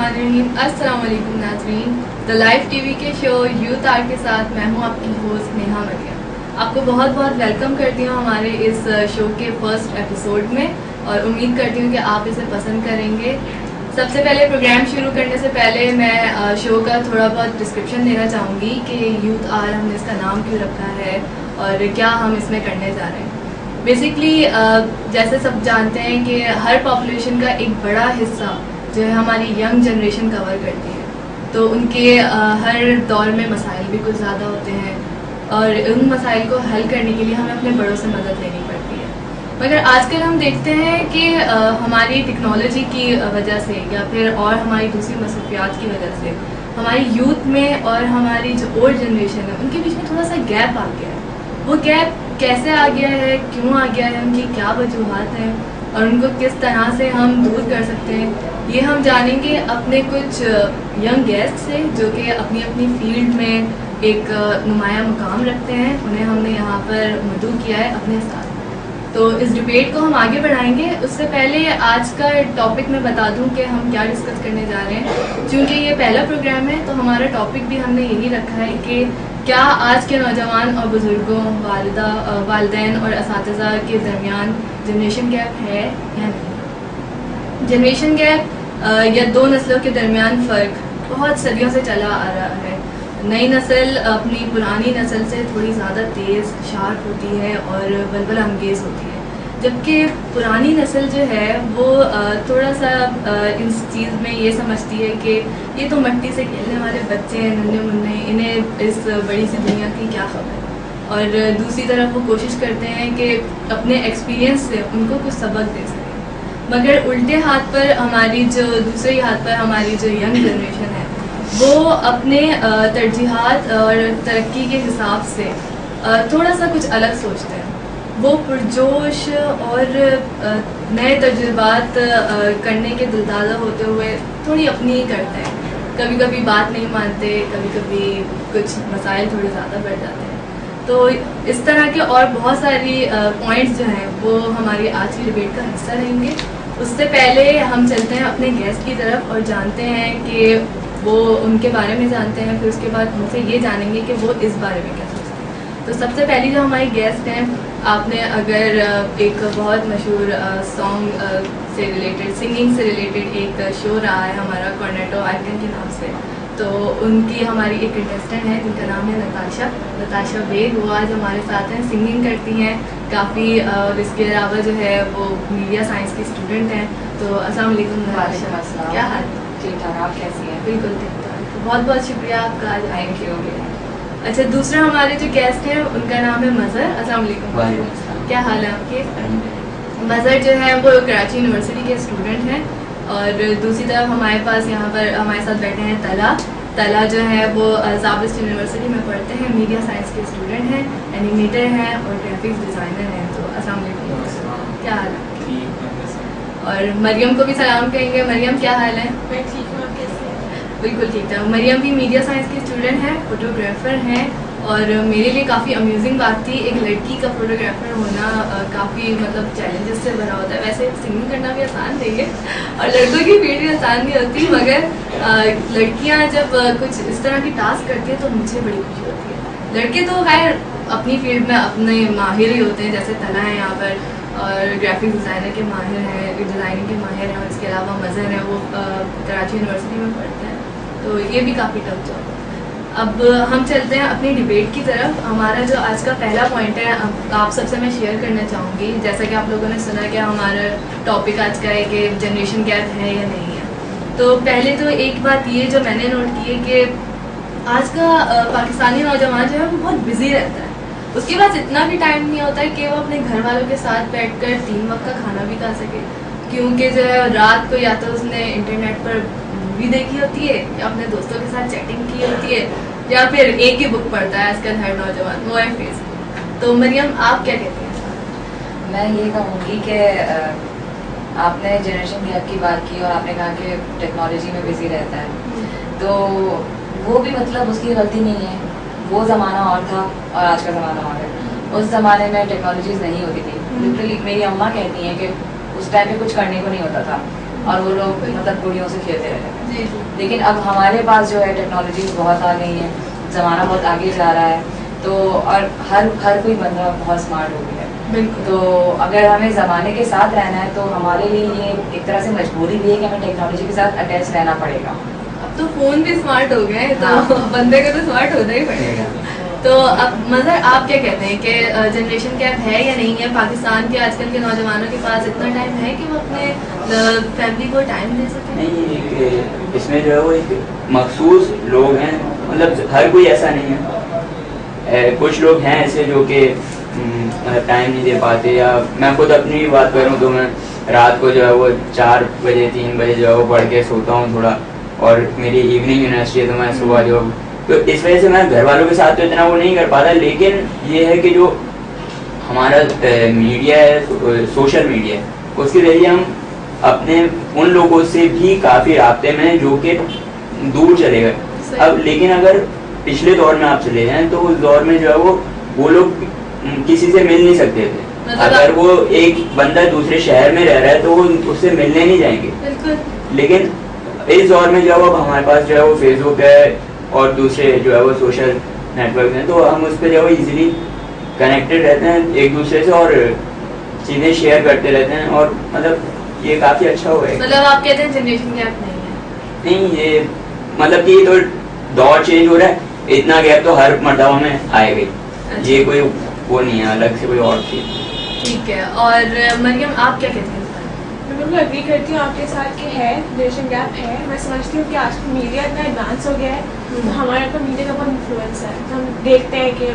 बिस्मिल्लाहिर्रहमानिर्रहीम। अस्सलाम वालेकुम नाज़रीन। द लाइव टीवी के शो यूथ आर्ट के साथ मैं हूं आपकी होस्ट नेहा मरियम। आपको बहुत बहुत वेलकम करती हूं हमारे इस शो के फर्स्ट एपिसोड में और उम्मीद करती हूं कि आप इसे पसंद करेंगे। सबसे पहले प्रोग्राम शुरू करने से पहले मैं शो का थोड़ा बहुत डिस्क्रिप्शन देना चाहूँगी कि यूथ आर्ट हमने इसका नाम क्यों रखा है और क्या हम इसमें करने जा रहे हैं। बेसिकली जैसे सब जानते हैं कि हर पॉपुलेशन का एक बड़ा हिस्सा जो है हमारी यंग जनरेशन कवर करती है, तो उनके हर दौर में मसाइल भी कुछ ज़्यादा होते हैं और उन मसाइल को हल करने के लिए हमें अपने बड़ों से मदद लेनी पड़ती है। मगर आजकल हम देखते हैं कि हमारी टेक्नोलॉजी की वजह से या फिर और हमारी दूसरी मसरूफियात की वजह से हमारी यूथ में और हमारी जो ओल्ड जनरेशन है उनके बीच में थोड़ा सा गैप आ गया है। वो गैप कैसे आ गया है, क्यों आ गया है, उनकी क्या वजूहात हैं और उनको किस तरह से हम दूर कर सकते हैं, ये हम जानेंगे अपने कुछ यंग गेस्ट से जो कि अपनी अपनी फील्ड में एक नुमाया मुकाम रखते हैं। उन्हें हमने यहाँ पर मदऊ किया है अपने साथ। तो इस डिबेट को हम आगे बढ़ाएंगे। उससे पहले आज का टॉपिक मैं बता दूं कि हम क्या डिस्कस करने जा रहे हैं। चूँकि ये पहला प्रोग्राम है तो हमारा टॉपिक भी हमने यही रखा है कि क्या आज के नौजवान और बुज़ुर्गों, वालिदैन और असातिज़ा के दरमियान जनरेशन गैप है या नहीं। जनरेशन गैप या दो नस्लों के दरमियान फ़र्क बहुत सदियों से चला आ रहा है। नई नस्ल अपनी पुरानी नस्ल से थोड़ी ज़्यादा तेज़, शार्प होती है और बलबला अंगेज़ होती है, जबकि पुरानी नस्ल जो है वो थोड़ा सा इस चीज़ में ये समझती है कि ये तो मट्टी से खेलने वाले बच्चे हैं, नन्हे मुन्ने, इन्हें इस बड़ी सी दुनिया की क्या खबर। और दूसरी तरफ वो कोशिश करते हैं कि अपने एक्सपीरियंस से उनको कुछ सबक दे सकें। मगर उल्टे हाथ पर हमारी जो दूसरे हाथ पर हमारी जो यंग जनरेशन है वो अपने तरजीहात और तरक्की के हिसाब से थोड़ा सा कुछ अलग सोचते हैं। वो पुरजोश और नए तजुर्बात करने के दिलदादा होते हुए थोड़ी अपनी ही करते हैं। कभी कभी बात नहीं मानते, कभी कभी कुछ मसाइल थोड़े ज़्यादा बढ़ जाते हैं। तो इस तरह के और बहुत सारी पॉइंट्स जो हैं वो हमारी आज की डिबेट का हिस्सा रहेंगे। उससे पहले हम चलते हैं अपने गेस्ट की तरफ और जानते हैं कि वो उनके बारे में जानते हैं, फिर उसके बाद उनसे ये जानेंगे कि वो इस बारे में क्या सोचते हैं। तो सबसे पहली जो हमारी गेस्ट हैं, आपने अगर एक बहुत मशहूर सॉन्ग से रिलेटेड, सिंगिंग से रिलेटेड एक शो रहा है हमारा कॉर्नेटो आइकन के नाम से, तो उनकी हमारी एक कंटेस्टेंट है जिनका नाम है नताशा बेग। वो आज हमारे साथ हैं, सिंगिंग करती हैं काफ़ी और इसके अलावा जो है वो मीडिया साइंस की स्टूडेंट हैं। तो अस्सलाम वालेकुम नताशा, क्या हाल? ठीक ठाक, आप कैसी हैं? बिल्कुल ठीक ठाक। बहुत बहुत शुक्रिया आपका आज। Thank you. अच्छा, दूसरा हमारे जो गेस्ट हैं उनका नाम है मज़हर। अस्सलाम वालेकुम, क्या हाल है आपके? मज़हर जो है वो कराची यूनिवर्सिटी के स्टूडेंट हैं और दूसरी तरफ हमारे पास यहाँ पर हमारे साथ बैठे हैं तला जो है वो ज़ाबिस्ट यूनिवर्सिटी में पढ़ते हैं, मीडिया साइंस के स्टूडेंट हैं, एनिमेटर हैं और ग्राफिक्स डिज़ाइनर हैं। तो अस्सलाम वालेकुम, क्या हाल है? और मरियम को भी सलाम कहेंगे। मरियम, क्या हाल है? मैं ठीक हूँ, आप कैसे हैं? बिल्कुल ठीक ठाक। मरियम भी मीडिया साइंस की स्टूडेंट है, फोटोग्राफर हैं और मेरे लिए काफ़ी अम्यूजिंग बात थी एक लड़की का फोटोग्राफर होना। काफ़ी मतलब चैलेंजेस से भरा होता है। वैसे सिंगिंग करना भी आसान नहीं है और लड़कों की फील्ड भी आसान नहीं होती, मगर लड़कियां जब कुछ इस तरह की टास्क करती हैं तो मुझे बड़ी खुशी होती है। लड़के तो खैर अपनी फील्ड में अपने माहिर ही होते हैं, जैसे तला है यहाँ पर और ग्राफिक डिज़ाइनर के माहिर हैं, डिज़ाइनिंग के माहिर हैं, और इसके अलावा मज़हर है वो कराची यूनिवर्सिटी में पढ़ते हैं। तो ये भी काफ़ी टफ जॉब है। अब हम चलते हैं अपनी डिबेट की तरफ। हमारा जो आज का पहला पॉइंट है आप सबसे मैं शेयर करना चाहूँगी। जैसा कि आप लोगों ने सुना कि हमारा टॉपिक आज का है कि जनरेशन गैप है या नहीं है। तो पहले तो एक बात ये जो मैंने नोट की है कि आज का पाकिस्तानी नौजवान जो है वो बहुत बिजी रहता है। उसके पास इतना भी टाइम नहीं होता है कि वो अपने घर वालों के साथ बैठकर 3 वक्त का खाना भी खा सके, क्योंकि जो है रात को या तो उसने इंटरनेट पर मूवी देखी होती है या अपने दोस्तों के साथ चैटिंग की होती है या फिर एक ही बुक पढ़ता है आजकल हर नौजवान, वो है फेसबुक। तो मरियम, आप क्या कहती हैं? मैं ये कहूँगी कि आपने जनरेशन गैप की बात की और आपने कहा कि टेक्नोलॉजी में बिजी रहता है, तो वो भी मतलब उसकी गलती नहीं है। वो ज़माना और था और आज का ज़माना और है। उस ज़माने में टेक्नोलॉजीज़ नहीं होती थी। लिटरली मेरी अम्मा कहती हैं कि उस टाइम पे कुछ करने को नहीं होता था। और वो लोग मतलब गुड़ियों से खेलते रहते थे। जी जी। लेकिन अब हमारे पास जो है टेक्नोलॉजी बहुत आ गई है, ज़माना बहुत आगे जा रहा है, तो और हर कोई बंदा बहुत स्मार्ट हो गया है। बिल्कुल। तो अगर हमें ज़माने के साथ रहना है तो हमारे लिए ये एक तरह से मजबूरी भी है कि हमें टेक्नोलॉजी के साथ अटैच रहना पड़ेगा। अब तो फोन भी स्मार्ट हो गए तो हाँ। बंदे को तो स्मार्ट होना ही पड़ेगा। तो अब मतलब आप क्या कहते हैं कि जनरेशन गैप है या नहीं है? पाकिस्तान के आजकल के नौजवानों के पास इतना टाइम है कि वो अपने फैमिली को टाइम दे सकें? नहीं, इसमें जो है वो एक मखसूस लोग हैं, मतलब हर कोई ऐसा नहीं है। कुछ लोग हैं ऐसे जो कि मतलब टाइम नहीं दे पाते, या मैं खुद अपनी भी बात करूँ तो मैं रात को जो है वो 4 बजे 3 बजे जो है वो पढ़ के सोता हूँ थोड़ा, और मेरी इवनिंग यूनिवर्सिटी है तो मैं सुबह जो, तो इस वजह से मैं घर वालों के साथ तो इतना वो नहीं कर पाता। लेकिन ये है कि जो हमारा मीडिया है, सोशल मीडिया है, उसके जरिए हम अपने उन लोगों से भी काफ़ी राब्ते में जो कि दूर चले गए। अब लेकिन अगर पिछले दौर में आप चले जाएं तो उस दौर में जो है वो लोग किसी से मिल नहीं सकते थे। मतलब अगर वो एक बंदा दूसरे शहर में रह रहा है तो वो उससे मिलने नहीं जाएंगे। बिल्कुल। लेकिन इस दौर में जो है वो हमारे पास जो है वो फेसबुक है और दूसरे जो है वो सोशल नेटवर्क हैं, तो हम उस पर जो है वो इजीली कनेक्टेड रहते हैं एक दूसरे से और चीज़ें शेयर करते रहते हैं, और मतलब ये काफ़ी अच्छा हुआ है। मतलब आप कहते हैं जनरेशन गैप नहीं है? नहीं, ये मतलब कि तो दौर चेंज हो रहा है, इतना गैप तो हर मर्तबा में आएगा ही। अच्छा। ये कोई वो नहीं है अलग से कोई और चीज़। ठीक है। और मरियम आप क्या कहते हैं? मैं बिल्कुल अग्री करती हूँ आपके साथ कि है जनरेशन गैप है। मैं समझती हूँ कि आज मीडिया इतना एडवांस हो गया है तो हमारे ऊपर मीडिया का बहुत इन्फ्लुएंस है। तो हम देखते हैं कि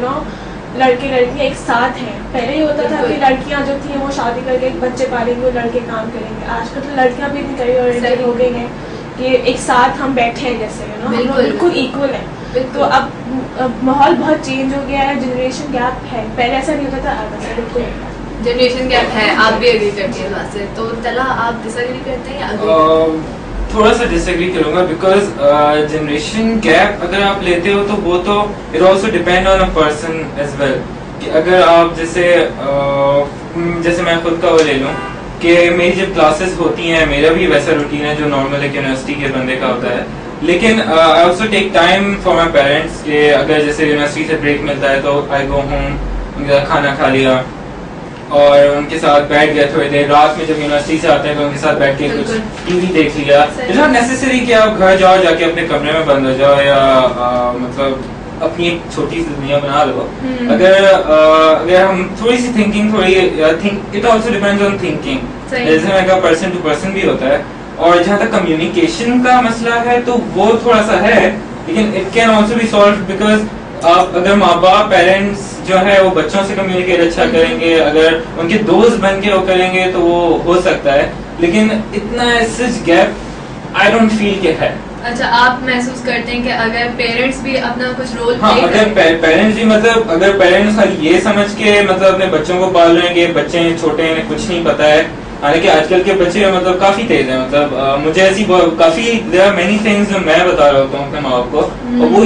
लड़के लड़कियाँ एक साथ हैं। पहले ये होता था कि लड़कियाँ जो थी वो शादी करके एक बच्चे पालेंगे, वो लड़के काम करेंगे। आजकल तो लड़कियाँ भी इतनी करियर ओरिएंटेड हो गई हैं कि एक साथ हम बैठे हैं, जैसे हम लोग बिल्कुल इक्वल हैं। तो अब माहौल बहुत चेंज हो गया है, जनरेशन गैप है। पहले ऐसा नहीं होता था, अब ऐसा बिल्कुल जनरेशन गैप है। आप भी एग्री करती हैं बात से? तो तला आप डिसएग्री करते हैं या agree? थोड़ा सा डिसएग्री करूंगा, बिकॉज जनरेशन गैप अगर आप लेते हो तो वो तो it also depend on a person as well. कि अगर आप जैसे मैं खुद का वो ले लूँ कि मेरी जब क्लासेस होती हैं, मेरा भी वैसा रूटीन है जो नॉर्मल एक यूनिवर्सिटी के बंदे का होता है। लेकिन I also take time for my parents कि अगर जैसे यूनिवर्सिटी से ब्रेक मिलता है तो आई गो होम, उनका खाना खा लिया और उनके साथ बैठ गए थोड़ी देर। रात में जब यूनिवर्सिटी से आते हैं तो उनके साथ बैठ के कुछ टीवी देख लिया। इट्स नॉट नेसेसरी कि आप घर जाओ, जाके अपने कमरे में बंद हो जाओ या मतलब अपनी एक छोटी सी दुनिया बना लो। अगर हम थोड़ी सी thinking it also depends on thinking, जैसे मैं कहा पर्सन टू पर्सन भी होता है। और जहाँ तक कम्युनिकेशन का मसला है तो वो थोड़ा सा है, लेकिन it can also be solve. Because आप अगर माँ बाप पेरेंट्स जो है वो बच्चों से कम्युनिकेट अच्छा करेंगे, अगर उनके दोस्त बन के वो करेंगे तो वो हो सकता है। लेकिन इतना सच गैप आई डोंट फील के है। अच्छा, आप महसूस करते हैं कि अगर पेरेंट्स भी अपना कुछ रोल हाँ, अगर पेरेंट्स भी मतलब अगर पेरेंट्स ये समझ के मतलब अपने बच्चों को पाल रहे हैं, बच्चे छोटे हैं, कुछ नहीं पता है। हालांकि आजकल के बच्चे मतलब काफी तेज हैं, मतलब मुझे ऐसी काफी देयर आर मेनी थिंग्स जो मैं बता रहा होता हूँ अपने माँ बाप को, और वो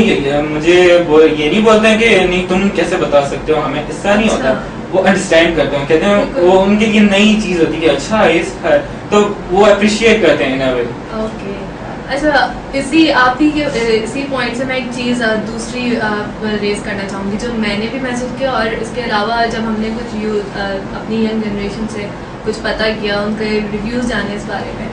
मुझे ये नहीं बोलते हैं कि नहीं तुम कैसे बता सकते हो हमें, ऐसा नहीं होता। वो अंडरस्टैंड करते हैं, कहते हैं वो उनके लिए नई चीज होती है कि अच्छा ये है, तो वो अप्रिशिएट करते हैं इन अ वे। ओके। अच्छा, इसी पॉइंट से मैं एक चीज़ दूसरी रेज करना चाहूँगी जो मैंने भी महसूस किया, और इसके अलावा जब हमने कुछ अपनी यंग जनरेशन से कुछ पता किया, उनके रिव्यूज़ जाने इस बारे में,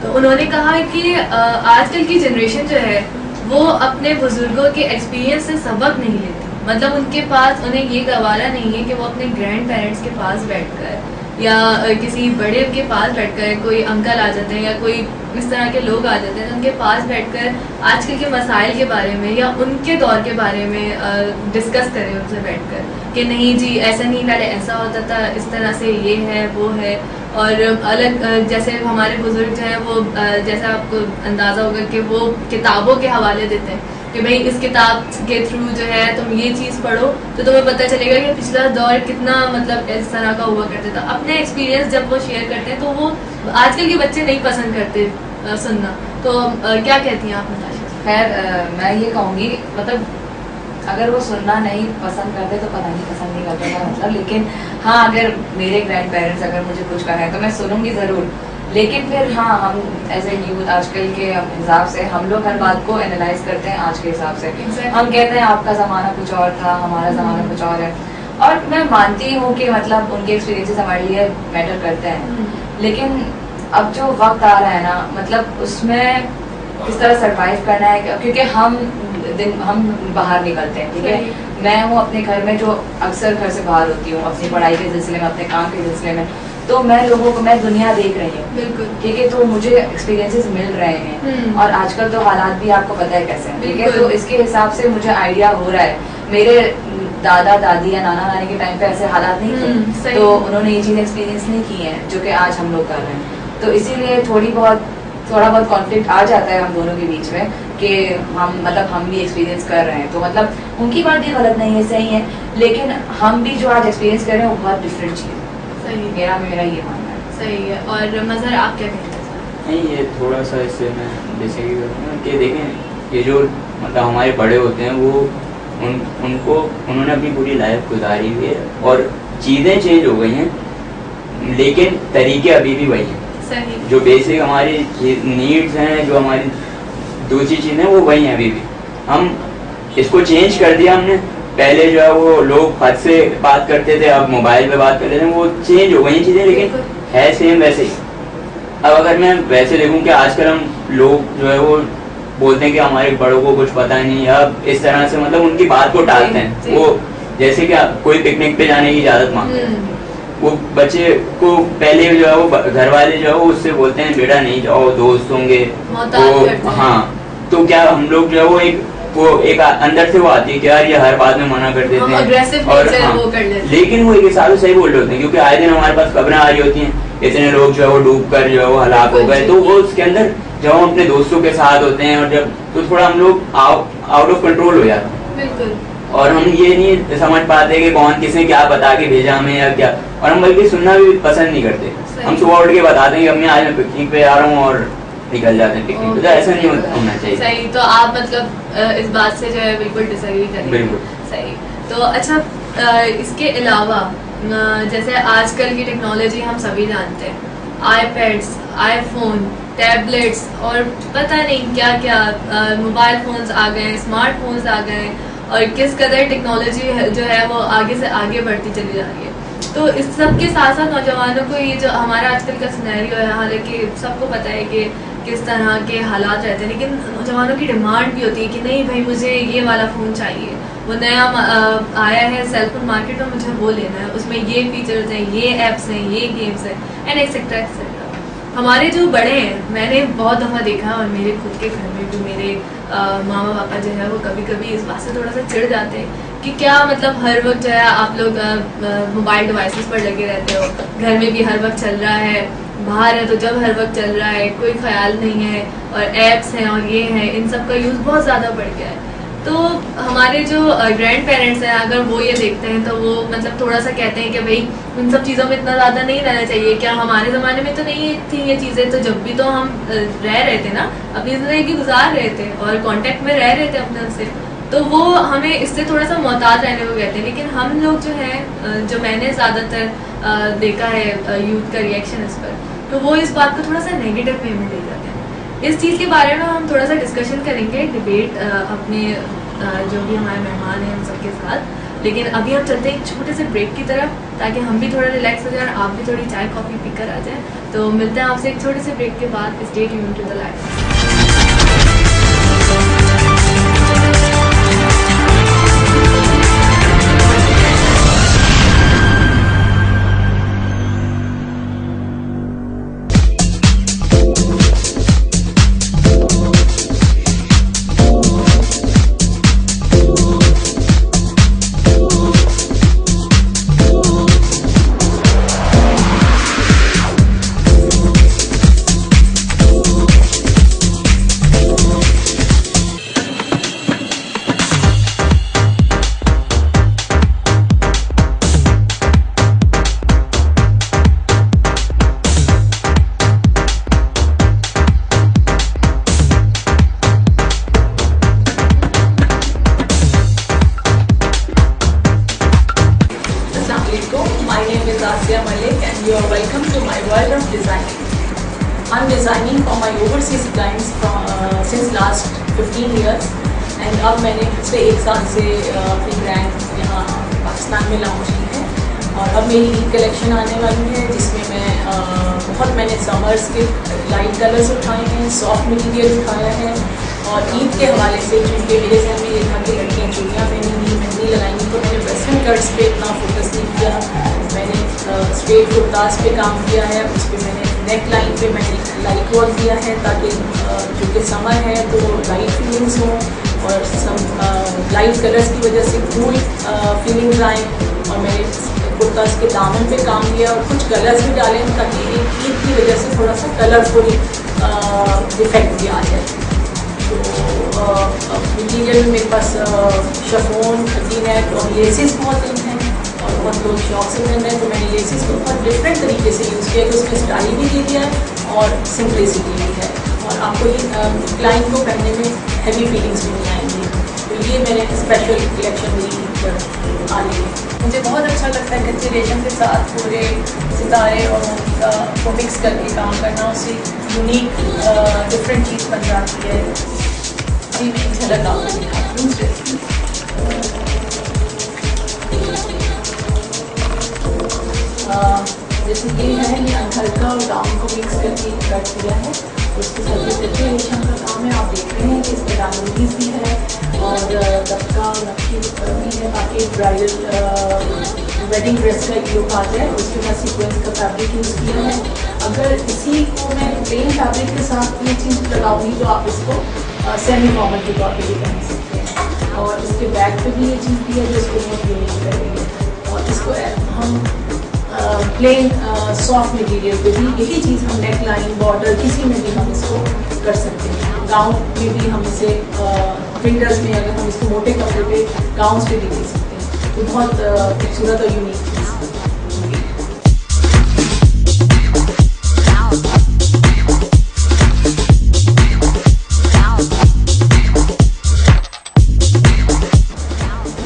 तो उन्होंने कहा कि आजकल की जनरेशन जो है वो अपने बुजुर्गों के एक्सपीरियंस से सबक नहीं लेती। मतलब उनके पास उन्हें ये गवारा नहीं है कि वो अपने ग्रैंड पेरेंट्स के पास बैठकर या किसी बड़े के पास बैठकर, कोई अंकल आ जाते हैं या कोई इस तरह के लोग आ जाते हैं, तो उनके पास बैठकर आजकल के मसाइल के बारे में या उनके दौर के बारे में डिस्कस करें उनसे बैठकर कि नहीं जी ऐसा नहीं, पहले ऐसा होता था, इस तरह से ये है वो है। और अलग जैसे हमारे बुजुर्ग जो हैं वो जैसा आपको अंदाज़ा होगा कि वो किताबों के हवाले देते हैं कि भाई इस किताब के थ्रू जो है तुम ये चीज़ पढ़ो तो तुम्हें पता चलेगा कि पिछला दौर कितना मतलब इस तरह का हुआ करता था। अपने एक्सपीरियंस जब वो शेयर करते हैं तो वो आजकल के बच्चे नहीं पसंद करते सुनना। तो क्या कहती हैं आप नताशा? खैर मैं ये कहूँगी मतलब अगर वो सुनना नहीं पसंद करते तो पता नहीं पसंद नहीं करते का मतलब, लेकिन हाँ अगर मेरे ग्रैंड पेरेंट्स अगर मुझे कुछ कहा है तो मैं सुनूंगी ज़रूर। लेकिन फिर हाँ, हम एज ए यूथ आजकल के हिसाब से हम लोग हर बात को एनालाइज करते हैं आज के हिसाब से। हम कहते हैं आपका ज़माना कुछ और था, हमारा ज़माना कुछ और है, और मैं मानती हूँ कि मतलब उनके एक्सपीरियंसेस हमारे लिए मैटर करते हैं, लेकिन अब जो वक्त आ रहा है ना, मतलब उसमें किस तरह सरवाइव करना है, क्योंकि हम बाहर निकलते हैं, ठीक है, मैं हूँ अपने घर में जो अक्सर घर से बाहर होती हूँ अपनी पढ़ाई के सिलसिले में, अपने काम के सिलसिले में, तो मैं लोगों को, मैं दुनिया देख रही हूँ, बिल्कुल, ठीक है, तो मुझे एक्सपीरियंसेस मिल रहे हैं, और आजकल तो हालात भी आपको पता है कैसे हैं, ठीक है, तो इसके हिसाब से मुझे आइडिया हो रहा है। मेरे दादा दादी या नाना नानी के टाइम पे ऐसे हालात नहीं थे, तो उन्होंने ये चीज़ एक्सपीरियंस नहीं की है जो कि आज हम लोग कर रहे हैं, तो इसीलिए थोड़ा बहुत कॉन्फ्लिक्ट आ जाता है हम दोनों के बीच में कि हम भी एक्सपीरियंस कर रहे हैं, तो मतलब उनकी बात भी गलत नहीं है, सही है, लेकिन हम भी जो आज एक्सपीरियंस कर रहे हैं वो बहुत डिफरेंट चीज़ है। सही, मेरा ये मानना है। सही है। और मज़हर आप क्या कहते हैं? नहीं, ये थोड़ा सा इससे मैं जैसे कि देखें, ये जो मतलब हमारे बड़े होते हैं वो उन्होंने अपनी पूरी लाइफ गुजारी हुई है और चीज़ें चेंज हो गई हैं, लेकिन तरीके अभी भी वही हैं। सही। जो बेसिक हमारी नीड्स हैं, जो हमारी दूसरी चीज़ें वो वही हैं अभी भी। हम इसको चेंज कर दिया हमने, पहले जो है वो लोग हाथ से बात करते थे, अब मोबाइल पे बात कर रहे थे, वो चेंज हो गई चीज़ें, लेकिन है सेम वैसे ही। अब अगर मैं वैसे देखूं कि आजकल हम लोग जो है वो बोलते हैं कि हमारे बड़ों को कुछ पता नहीं, अब इस तरह से मतलब उनकी बात को टालते हैं। वो जैसे कि कोई पिकनिक पे जाने की इजाज़त मांगते हैं, वो बच्चे को पहले जो है वो घर वाले जो है वो उससे बोलते हैं बेटा नहीं जाओ, दोस्त होंगे, तो हाँ, तो क्या हम लोग जो है वो एक अंदर से वो आती है कि यार ये हर बात में मना कर देते हैं, और हाँ, वो कर लेते हैं। लेकिन वो एक हिसाब से सही बोल रहे होते हैं, क्योंकि आए दिन हमारे पास खबरें आ रही होती हैं इतने लोग जो है वो डूब कर जो है वो हलाक हो गए, तो वो उसके अंदर जब हम अपने दोस्तों के साथ होते हैं और जब तो थोड़ा हम लोग आउट ऑफ कंट्रोल हो जाते हैं, बिल्कुल, और हम ये नहीं समझ पाते कि कौन किसने क्या बता के भेजा हमें या क्या, और हम बल्कि सुनना भी पसंद नहीं करते। हम सुबह उठ के बताते हैं कि अम्मी आज मैं पिकनिक पे आ रहा हूँ और निकल जाते हैं पिकनिक पे, तो ऐसा नहीं होना चाहिए। सही, तो आप मतलब इस बात से जो है बिल्कुल डिसएग्री करेंगे? बिल्कुल सही। तो अच्छा, इसके अलावा जैसे आजकल की टेक्नोलॉजी हम सभी जानते हैं, आईपैड्स, आईफोन, टैबलेट्स और पता नहीं क्या क्या मोबाइल फोन्स आ गए, स्मार्टफोन्स आ गए, और किस कदर टेक्नोलॉजी जो है वो आगे से आगे बढ़ती चली जा रही है। तो इस सब के साथ साथ नौजवानों को ये जो हमारा आजकल का सिनेरियो है, हालांकि सबको पता है कि किस तरह के हालात रहते हैं, लेकिन नौजवानों की डिमांड भी होती है कि नहीं भाई मुझे ये वाला फ़ोन चाहिए, वो नया आया है सेलफोन मार्केट में, मुझे वो लेना है, उसमें ये फीचर्स हैं, ये ऐप्स हैं, ये गेम्स हैं, एंड एक्सेट्रा एक्सेट्रा। हमारे जो बड़े हैं, मैंने बहुत दफ़ा देखा और मेरे खुद के घर में भी मेरे मामा पापा जो है वो कभी कभी इस बात से थोड़ा सा चिढ़ जाते हैं कि क्या मतलब हर वक्त जो है आप लोग मोबाइल डिवाइसेस पर लगे रहते हो, घर में भी हर वक्त चल रहा है, बाहर है तो जब हर वक्त चल रहा है, कोई ख्याल नहीं है, और ऐप्स हैं और ये हैं, इन सब का यूज़ बहुत ज़्यादा बढ़ गया है। तो हमारे जो ग्रैंड पेरेंट्स हैं, अगर वो ये देखते हैं तो वो मतलब थोड़ा सा कहते हैं कि भाई उन सब चीज़ों में इतना ज़्यादा नहीं रहना चाहिए, क्या हमारे ज़माने में तो नहीं थी ये चीज़ें, तो जब भी तो हम रह रहे थे ना, अपनी ज़िंदगी गुजार रहे थे और कांटेक्ट में रह रहे थे अपने उनसे, तो वो हमें इससे थोड़ा सा मोहतात रहने को कहते हैं। लेकिन हम लोग जो हैं, जो मैंने ज़्यादातर देखा है यूथ का रिएक्शन इस पर, तो वो इस बात को थोड़ा सा नेगेटिव वे में ले जाते हैं। इस चीज़ के बारे में हम थोड़ा सा डिस्कशन करेंगे, डिबेट अपने जो भी हमारे मेहमान हैं उन सबके साथ। लेकिन अभी हम चलते हैं एक छोटे से ब्रेक की तरफ, ताकि हम भी थोड़ा रिलैक्स हो जाए और आप भी थोड़ी चाय कॉफ़ी पीकर आ जाए। तो मिलते हैं आपसे एक छोटे से ब्रेक के बाद। Stay tuned to the life. My name is Asya Malik and you are welcome to my world of design. I'm designing for my overseas clients since last 15 years and अब मैंने पिछले 1 साल से अपनी ब्रांड यहाँ पाकिस्तान में लॉन्च की है और अब मेरी ईद कलेक्शन आने वाली है जिसमें मैंने समर्स के लाइट कलर्स उठाए हैं, सॉफ्ट मटीरियल उठाया है और ईद के हवाले से क्योंकि मेरे जहन में ये था कि लड़कियाँ चूड़ियाँ पहनेंगी, मेहंदी लगाएंगी, तो मैंने वेस्टर्न कट्स पे इतना फोकस नहीं किया। मैंने स्ट्रेट कुर्तास पे काम किया है, उस पर मैंने नेक लाइन पे मैंने लाइट वर्क दिया है ताकि क्योंकि समर है तो लाइट फीलिंग्स हों और लाइट कलर्स की वजह से कूल फीलिंग्स आएँ। और मैंने कुर्तास के दामन पे काम किया और कुछ कलर्स भी डाले ताकि ईद की वजह से थोड़ा सा कलरफुल इफेक्ट भी आ जाए। तो मटीरियल में मेरे पास शिफॉन, वी-नेक और लेसेस बहुत इन हैं और बहुत लोग शौक से पहन रहे हैं, तो मैंने लेसेस को बहुत डिफरेंट तरीके से यूज़ किया कि उसमें स्टाइल भी दे दिया है और सिंपलिसिटी भी है और आपको ये क्लाइंट को पहनने में हैवी फीलिंग्स भी नहीं आएंगी। तो ये मैंने स्पेशल कलेक्शन मेरी आ रही है। मुझे बहुत अच्छा लगता है कच्चे रेशम के साथ पूरे सितारे और मोती को मिक्स करके काम करना, उससे यूनिक डिफरेंट चीज़ बन जाती है। जी मैं एक झलक आपको दिखाती हूँ ड्रेस की। जैसे ये है, ये हल्का और गाउन को मिक्स करके कट किया है, उसके साथ ये कच्चे रेशम का काम है। आप देख रहे हैं कि इसमें डायमंडीज भी है और दबका नक्की भी है ताकि ब्राइडल वेडिंग ड्रेस का एक लुक आ जाए। उसके बाद सीक्वेंस का फैब्रिक यूज़ किया है। अगर इसी को मैं प्लेन फैब्रिक के साथ ये चीज़ लगाऊंगी तो आप इसको सेमी फॉर्मल के तौर पर भी पहन सकते हैं और इसके बैक पे भी ये चीज़ भी है जो इसको बहुत यूनिक करेगी। और इसको हम प्लेन सॉफ्ट मटीरियल पे भी यही चीज़ हम नेक लाइन बॉर्डर किसी में भी हम इसको कर सकते हैं। गाउन में भी हम इसे विंटर्स में अगर हम इसको मोटे कपड़े पे गाउन्स पे भी दे सकते हैं, तो बहुत खूबसूरत और यूनिक चीज़ है।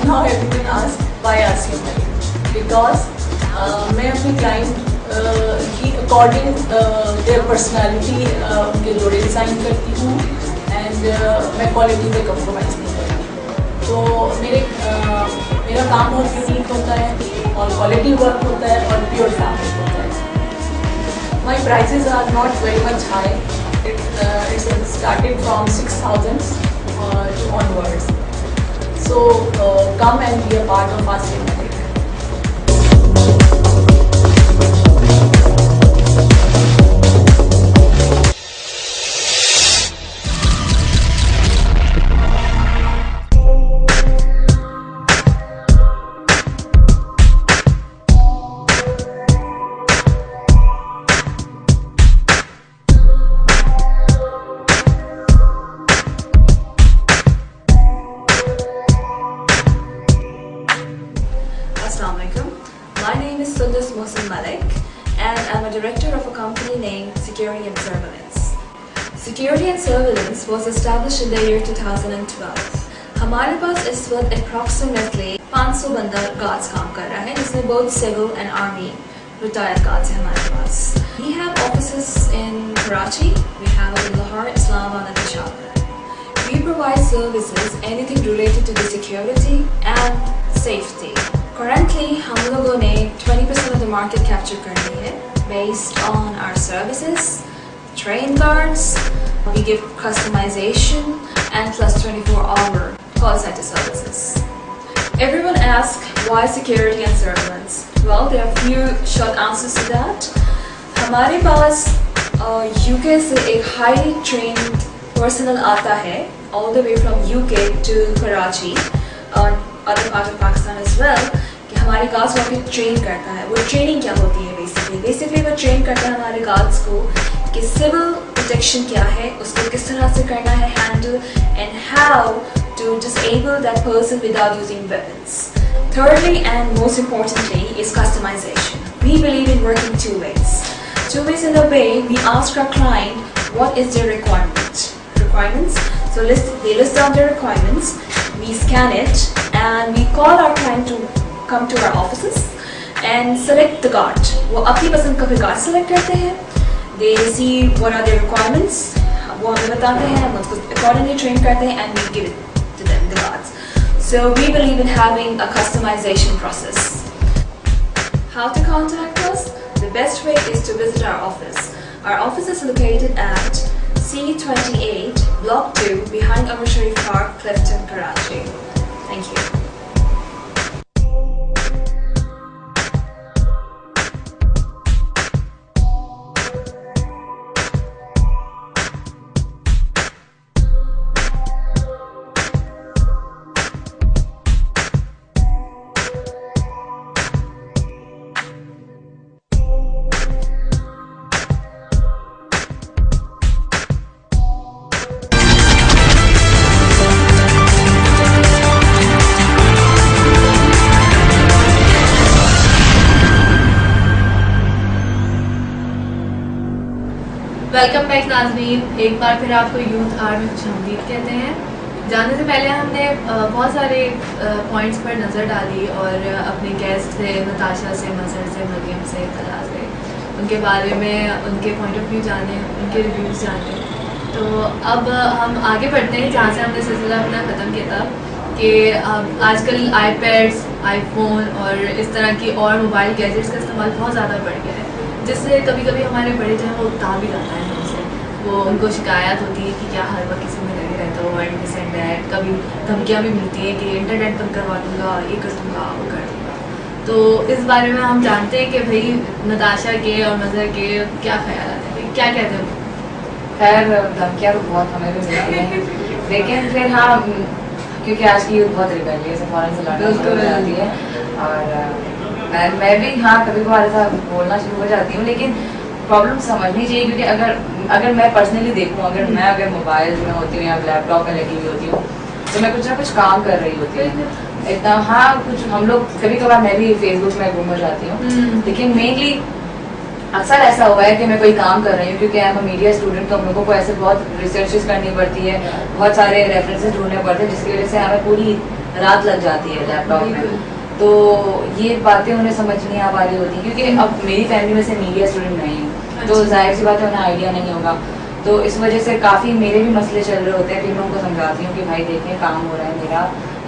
Now everyone asks why ASIAN Malik? Because मैं अपनी क्लाइंट की अकॉर्डिंग देयर पर्सनालिटी उनके जोड़े डिज़ाइन करती हूँ एंड मैं क्वालिटी पे कम्प्रोमाइज़ नहीं करती। तो मेरा काम बहुत यूनिक होता है और क्वालिटी वर्क होता है और प्योर फैब्रिक होता है। My prices are not very much high, it's started from 6,000 onwards. So come and be a part of ASIAN Malik. My name is Sundus Mohsin Malik and I'm a director of a company named Security and Surveillance. Security and Surveillance was established in the year 2012. हमारे पास इस वक्त approximately 500 बंदा guards काम कर रहा है जिसमें both civil and army retired guards हैं हमारे पास. We have offices in Karachi, we have in Lahore, Islamabad and Peshawar. We provide services anything related to the security and safety. Currently, हम लोगों ने 20% of the market capture करनी है based on our services, train guards, we give customization and plus 24-hour call center services. Everyone asks why security and surveillance? Well, there are few short answers to that. हमारे पास UK से एक highly trained personnel आता है all the way from UK to Karachi और other part of Pakistan as well, कि हमारे guards वहाँ पे ट्रेन करता है। वो ट्रेनिंग क्या होती है बेसिकली वो ट्रेन करता है हमारे गार्ड्स को कि सिविल प्रोटेक्शन क्या है, उसको किस तरह से करना है handle and how to disable that person without using weapons. Thirdly and most importantly is customization. We believe in working two ways. Two ways in a way we ask our client what is their requirements. So they list down their requirements, we scan it and we call our client to come to our offices and select the guard. वो अपनी पसंद का फिर guard select करते हैं They see what are their requirements, वो हमें बताते हैं, हम उसको accordingly train करते हैं, and we give it to them, the cards. So we believe in having a customization process. How to contact us? The best way is to visit our office. Our office is located at C28, Block 2, behind Umar Sharif Park, Clifton, Karachi. Thank you. Welcome back नाज़रीन, एक बार फिर आपको youth art में खुशामदीद कहते हैं। जाने से पहले हमने बहुत सारे पॉइंट्स पर नज़र डाली और अपने गेस्ट से, नताशा से, मजहर से, मरियम से, तला से, उनके बारे में उनके पॉइंट ऑफ व्यू जाने, उनके रिव्यूज़ जाने। तो अब हम आगे बढ़ते हैं जहाँ से हमने सिलसिला अपना ख़त्म किया था कि आजकल आईपैड्स, आईफोन और इस तरह की और मोबाइल गैजेट्स का इस्तेमाल बहुत ज़्यादा बढ़ गया है, जिससे कभी कभी हमारे बड़े जो हैं वो उकता भी जाता है हमसे। वो उनको शिकायत होती है कि क्या हर वक्त किसी में लगे रहते हो एंड दिस एंड दैट। कभी धमकियाँ भी मिलती हैं कि इंटरनेट बंद करवा दूँगा, ये कर दूँगा, वो कर दूँगा। तो इस बारे में हम जानते हैं कि भाई नताशा के और मजहर के क्या ख्याल है, क्या कहते हैं? खैर धमकियाँ तो बहुत हमें भी मिलती हैं, लेकिन फिर हाँ, क्योंकि आज की यूथ बहुत रिबेलियस है, फौरन से लड़ना शुरू हो जाती है। और मैं भी हाँ कभी कभार ऐसा बोलना शुरू हो जाती हूँ, लेकिन प्रॉब्लम समझनी चाहिए। क्योंकि अगर मैं पर्सनली देखूँ, अगर मोबाइल में होती हूँ या लैपटॉप में लगी हुई होती हूँ, तो मैं कुछ ना कुछ काम कर रही होती हूँ इतना। हाँ कुछ हम लोग कभी कभार मैं भी फेसबुक में गुम हो जाती हूँ, लेकिन मेनली अक्सर ऐसा हुआ है कि मैं कोई काम कर रही हूँ, क्योंकि आई एम मीडिया स्टूडेंट, तो हम लोगों को ऐसे बहुत रिसर्चेस करनी पड़ती है, बहुत सारे रेफरेंसेस ढूंढने पड़ते हैं, जिसकी वजह से हमें पूरी रात लग जाती है लैपटॉप में। तो ये बातें उन्हें समझ नहीं आ पा रही होती, क्योंकि अब मेरी फैमिली में से मीडिया स्टूडेंट नहीं है, तो जाहिर सी बात है उन्हें आइडिया नहीं होगा। तो इस वजह से काफ़ी मेरे भी मसले चल रहे होते हैं, फिर मैं उनको समझाती हूँ कि भाई देखें काम हो रहा है मेरा,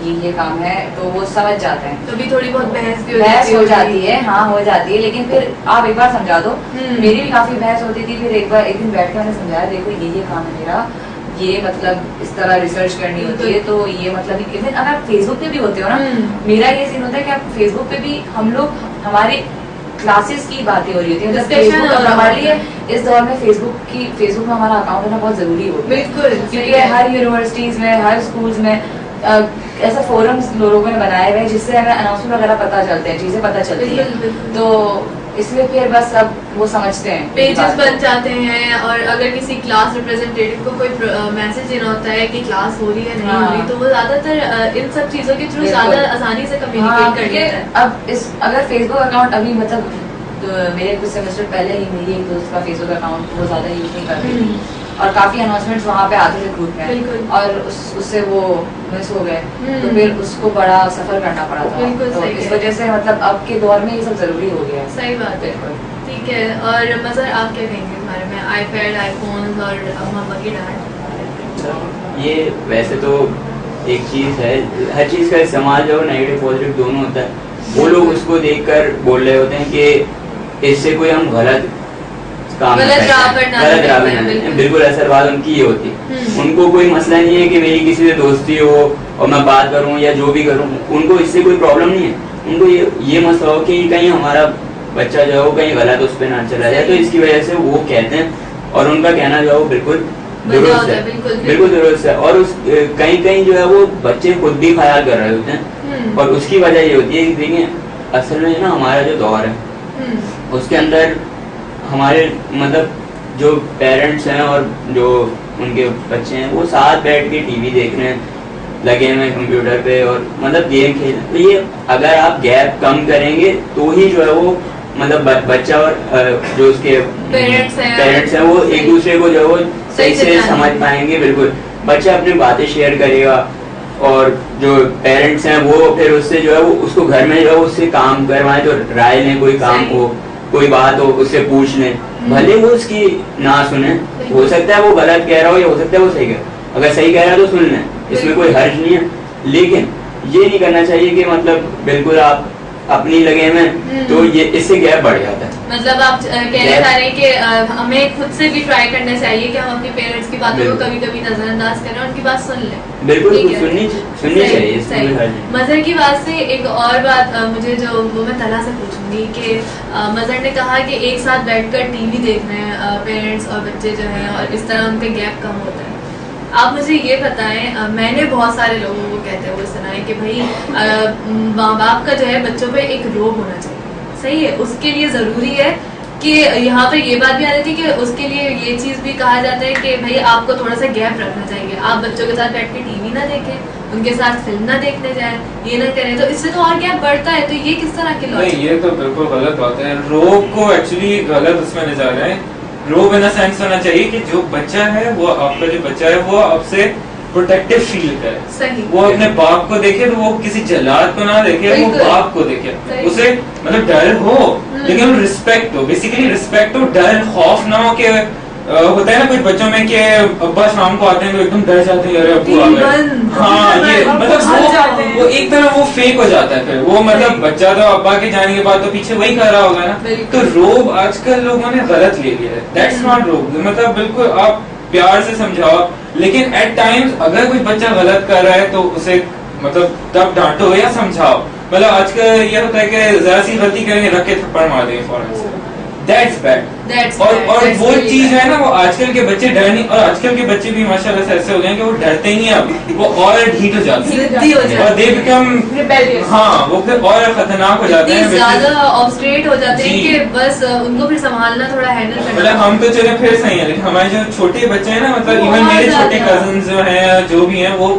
ये काम है, तो वो समझ जाते हैं। तो भी थोड़ी बहुत बहस हो जाती है, हाँ हो जाती है, लेकिन फिर आप एक बार समझा दो। मेरी भी काफ़ी बहस होती थी, फिर एक दिन बैठ के मैंने समझाया, देखो ये काम है मेरा, ये मतलब इस तरह रिसर्च करनी होती है, तो ये मतलब इवन अगर आप फेसबुक पे भी होते हो ना, मेरा ये सीन होता है कि आप फेसबुक पे भी हम लोग हमारे क्लासेस की बातें हो रही होती है, मतलब फेसबुक हमारे लिए इस दौर में फेसबुक में हमारा अकाउंट होना बहुत जरूरी हो गया। बिल्कुल, क्योंकि हर यूनिवर्सिटीज में, हर स्कूल्स में ऐसा फोरम्स लोगों ने बनाए हुए हैं जिससे हमें अनाउंसमेंट वगैरह पता चलते हैं, चीजें पता चलती हैं। तो इसलिए फिर बस अब वो समझते हैं, पेजेस बन जाते हैं। और अगर किसी क्लास रिप्रेजेंटेटिव को कोई मैसेज देना होता है कि क्लास हो रही है नहीं हो रही, तो वो ज्यादातर इन सब चीजों के थ्रू ज्यादा आसानी से कम्युनिकेट कर लेता है। अब अगर फेसबुक अकाउंट अभी मतलब तो मेरे कुछ सेमेस्टर पहले ही मेरी एक दोस्त का फेसबुक अकाउंट वो ज्यादा यूज नहीं कर रही थी, और काफी अनाउंसमेंट्स वहाँ पे आते थे ग्रुप में, और उससे वो मिस हो गए, तो फिर उसको बड़ा सफर करना पड़ा था। तो इस वजह से मतलब अब के दौर में ये सब जरूरी हो गया है। सही बात है, ठीक है। और मजहर आप क्या कहेंगे इस बारे में, आईपैड, आईफोन और मम्मा की डांट? ये वैसे तो एक चीज़ है, हर चीज़ का इस्तेमाल जो नेगेटिव पॉजिटिव दोनों होता है। वो लोग उसको देखकर बोल रहे होते हैं कि इससे कोई हम गलत काम बिल्कुल असर बात उनकी ये होती है। उनको कोई मसला नहीं है कि मेरी किसी से दोस्ती हो और मैं बात करूं या जो भी करूं, उनको इससे कोई प्रॉब्लम नहीं है। उनको ये मसला हो कि कहीं हमारा बच्चा जो है वो कहीं गलत उस पर ना चला जाए, तो इसकी वजह से वो कहते हैं, और उनका कहना जो है वो बिल्कुल दुरुस्त है, बिल्कुल दुरुस्त है। और उस कहीं जो है वो बच्चे खुद भी ख्याल कर रहे होते हैं, और उसकी वजह ये होती है कि देखिए असल में ना हमारा जो दौर है उसके अंदर हमारे मतलब जो पेरेंट्स हैं और जो उनके बच्चे हैं वो साथ बैठ के टीवी देख रहे हैं, लगे हुए कंप्यूटर पे और मतलब गेम खेल रहे हैं। तो ये अगर आप गैप कम करेंगे तो ही जो है वो मतलब बच्चा और जो उसके पेरेंट्स हैं वो एक दूसरे को जो है वो सही से समझ पाएंगे। बिल्कुल, बच्चा अपनी बातें शेयर करेगा, और जो पेरेंट्स हैं वो फिर उससे जो है वो उसको घर में जो है उससे काम करवाएं, तो राय लें कोई काम हो, कोई बात हो उससे पूछ लें, भले वो उसकी ना सुने, हो सकता है वो गलत कह रहा हो या हो सकता है वो सही कह रहा हो, अगर सही कह रहा है तो सुन लें, इसमें कोई हर्ज नहीं है। लेकिन ये नहीं करना चाहिए कि मतलब बिल्कुल आप अपनी लगे में, तो ये इससे गैप बढ़ जाता है। मतलब आप कहना चाह रहे हैं कि हमें खुद से भी ट्राई करना चाहिए कि हम अपने पेरेंट्स की बातों को कभी कभी नजरअंदाज करें और उनकी बात सुन लें। बिल्कुल सुननी चाहिए। मजहर की बात से एक और बात मुझे जो वो मैं तला से पूछूंगी कि मजहर ने कहा कि एक साथ बैठकर टीवी देख रहे हैं पेरेंट्स और बच्चे जो हैं और इस तरह उनका गैप कम होता है। आप मुझे ये बताएं, मैंने बहुत सारे लोगों को कहते हुए सुना है कि भाई माँ बाप का जो है बच्चों पे एक रोब होना चाहिए, सही है, उसके लिए ज़रूरी है कि यहाँ पे ये बात भी आ रही थी कि उसके लिए ये चीज़ भी कहा जाता है कि भाई आपको थोड़ा सा गैप रखना चाहिए, आप बच्चों के साथ बैठ के टीवी ना देखें, उनके साथ फिल्म ना देखने जाएं, ये ना करें, तो इससे तो और गैप बढ़ता है। तो ये किस तरह के लॉजिक? ये तो बिल्कुल गलत बात है, रोब को एक्चुअली गलत उसमें ले जा रहे हैं। रोब इन सेंस होना चाहिए कि जो बच्चा है वो आपका जो बच्चा है वो आपसे प्रोटेक्टिव फील करे, सही। वो अपने बाप को देखे तो वो किसी जलाद को ना देखे, वो बाप को देखे, उसे मतलब डर हो लेकिन रिस्पेक्ट हो, बेसिकली रिस्पेक्ट हो, डर खौफ ना हो। कि होता है ना कुछ बच्चों में कि अब्बा शाम को आते हैं तो एकदम डर जाते हैं, अरे अब्बू आ गए, हाँ ये मतलब वो एक तरह वो फेक हो जाता है, फिर वो मतलब बच्चा तो अब्बा के जाने के बाद तो पीछे वही कर रहा होगा ना। तो रोब आजकल लोगों ने गलत ले लिया है, दैट्स नॉट रोब। मतलब बिल्कुल आप प्यार से समझाओ, लेकिन एट टाइम्स अगर कोई बच्चा गलत कर रहा है तो उसे मतलब तब डांटो या समझाओ। मतलब आजकल ये होता है कि जरा सी गलती करेंगे रख के थप्पड़ मार देंगे फौरन से, दैट्स बैड। और वो चीज है ना, वो आजकल के बच्चे डर नहीं, और आजकल के बच्चे भी माशाल्लाह से ऐसे हो गए हैं कि वो डरते ही नहीं, अब वो और ढीठ हो जाते हैं और दे बिकम, हाँ वो फिर और खतरनाक हो जाते हैं, ज्यादा ऑब्स्ट्रेट हो जाते हैं कि बस उनको फिर संभालना थोड़ा हैंडल करना। मतलब हम तो चले फिर सही है, लेकिन हमारे जो छोटे बच्चे हैं ना, मतलब इवन मेरे छोटे कजन जो हैं जो भी हैं वो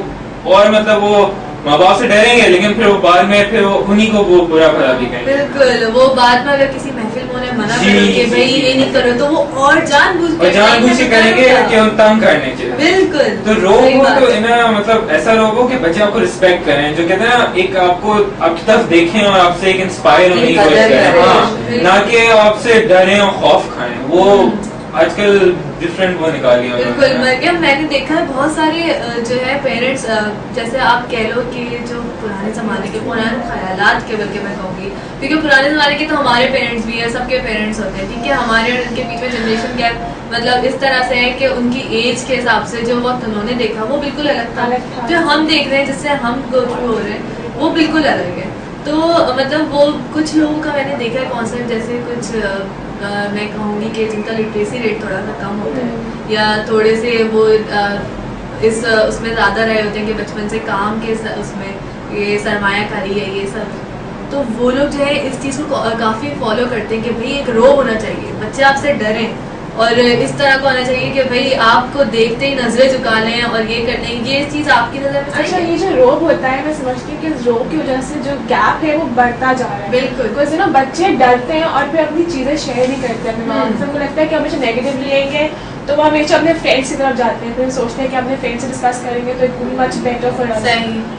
और मतलब वो माँ बाप से डरेंगे, लेकिन फिर वो बाद में फिर उन्हीं को वो बुरा भला भी कहेंगे। बिल्कुल, वो बाद में अगर किसी महफिल में उन्हें मना करेंगे भाई ये नहीं करो, तो वो और जानबूझ के करेंगे कि उन तंग करने के। बिल्कुल। तो रोग हो तो इन्हें मतलब ऐसा रोग हो कि बच्चे आपको रिस्पेक्ट करें, जो कहते हैं ना एक आपको आपकी तरफ देखें और आपसे एक इंस्पायर होने की कोशिश करें, हाँ, ना कि आपसे डरें और खौफ खाएं। वो आजकल डिफरेंट वो निकाली है। बिल्कुल मरियम, मैंने देखा है बहुत सारे जो है पेरेंट्स, जैसे आप कह लो कि जो पुराने ज़माने के पुराने ख्यालात के, बल्कि मैं कहूँगी, क्योंकि पुराने ज़माने के तो हमारे पेरेंट्स भी है, सबके पेरेंट्स होते हैं, ठीक है, हमारे और उनके बीच में जनरेशन गैप मतलब इस तरह से है कि उनकी एज के हिसाब से जो वक्त उन्होंने देखा वो बिल्कुल अलग था, जो हम देख रहे हैं जिससे हम गो थ्रू हो रहे हैं वो बिल्कुल अलग है। तो मतलब वो कुछ लोगों का मैंने देखा है कॉन्सेप्ट, जैसे कुछ मैं कहूँगी कि जिनका लिटरेसी रेट थोड़ा सा कम होता है या थोड़े से वो इस उसमें ज़्यादा रहे होते हैं कि बचपन से काम के उसमें ये सरमायाकारी है ये सब, तो वो लोग जो है इस चीज़ को काफ़ी फॉलो करते हैं कि भाई एक रोब होना चाहिए, बच्चे आपसे डरें, और इस तरह को आना चाहिए कि भाई आपको देखते ही नजरें झुका लें और ये कर लें। ये चीज़ आपकी नज़र में अच्छा, ये जो रोब होता है, मैं समझती हूँ कि इस रोब की वजह से जो गैप है वो बढ़ता जा रहा है। बिल्कुल, बिकॉज ना बच्चे डरते हैं और फिर अपनी चीज़ें शेयर नहीं करते अपने माँ बाप से। उनको लगता है कि हमेशा नेगेटिव लेंगे तो वो हमेशा अपने फ्रेंड्स की तरफ जाते हैं, फिर सोचते हैं कि अपने फ्रेंड्स से डिस्कस करेंगे तो it will be much better for us.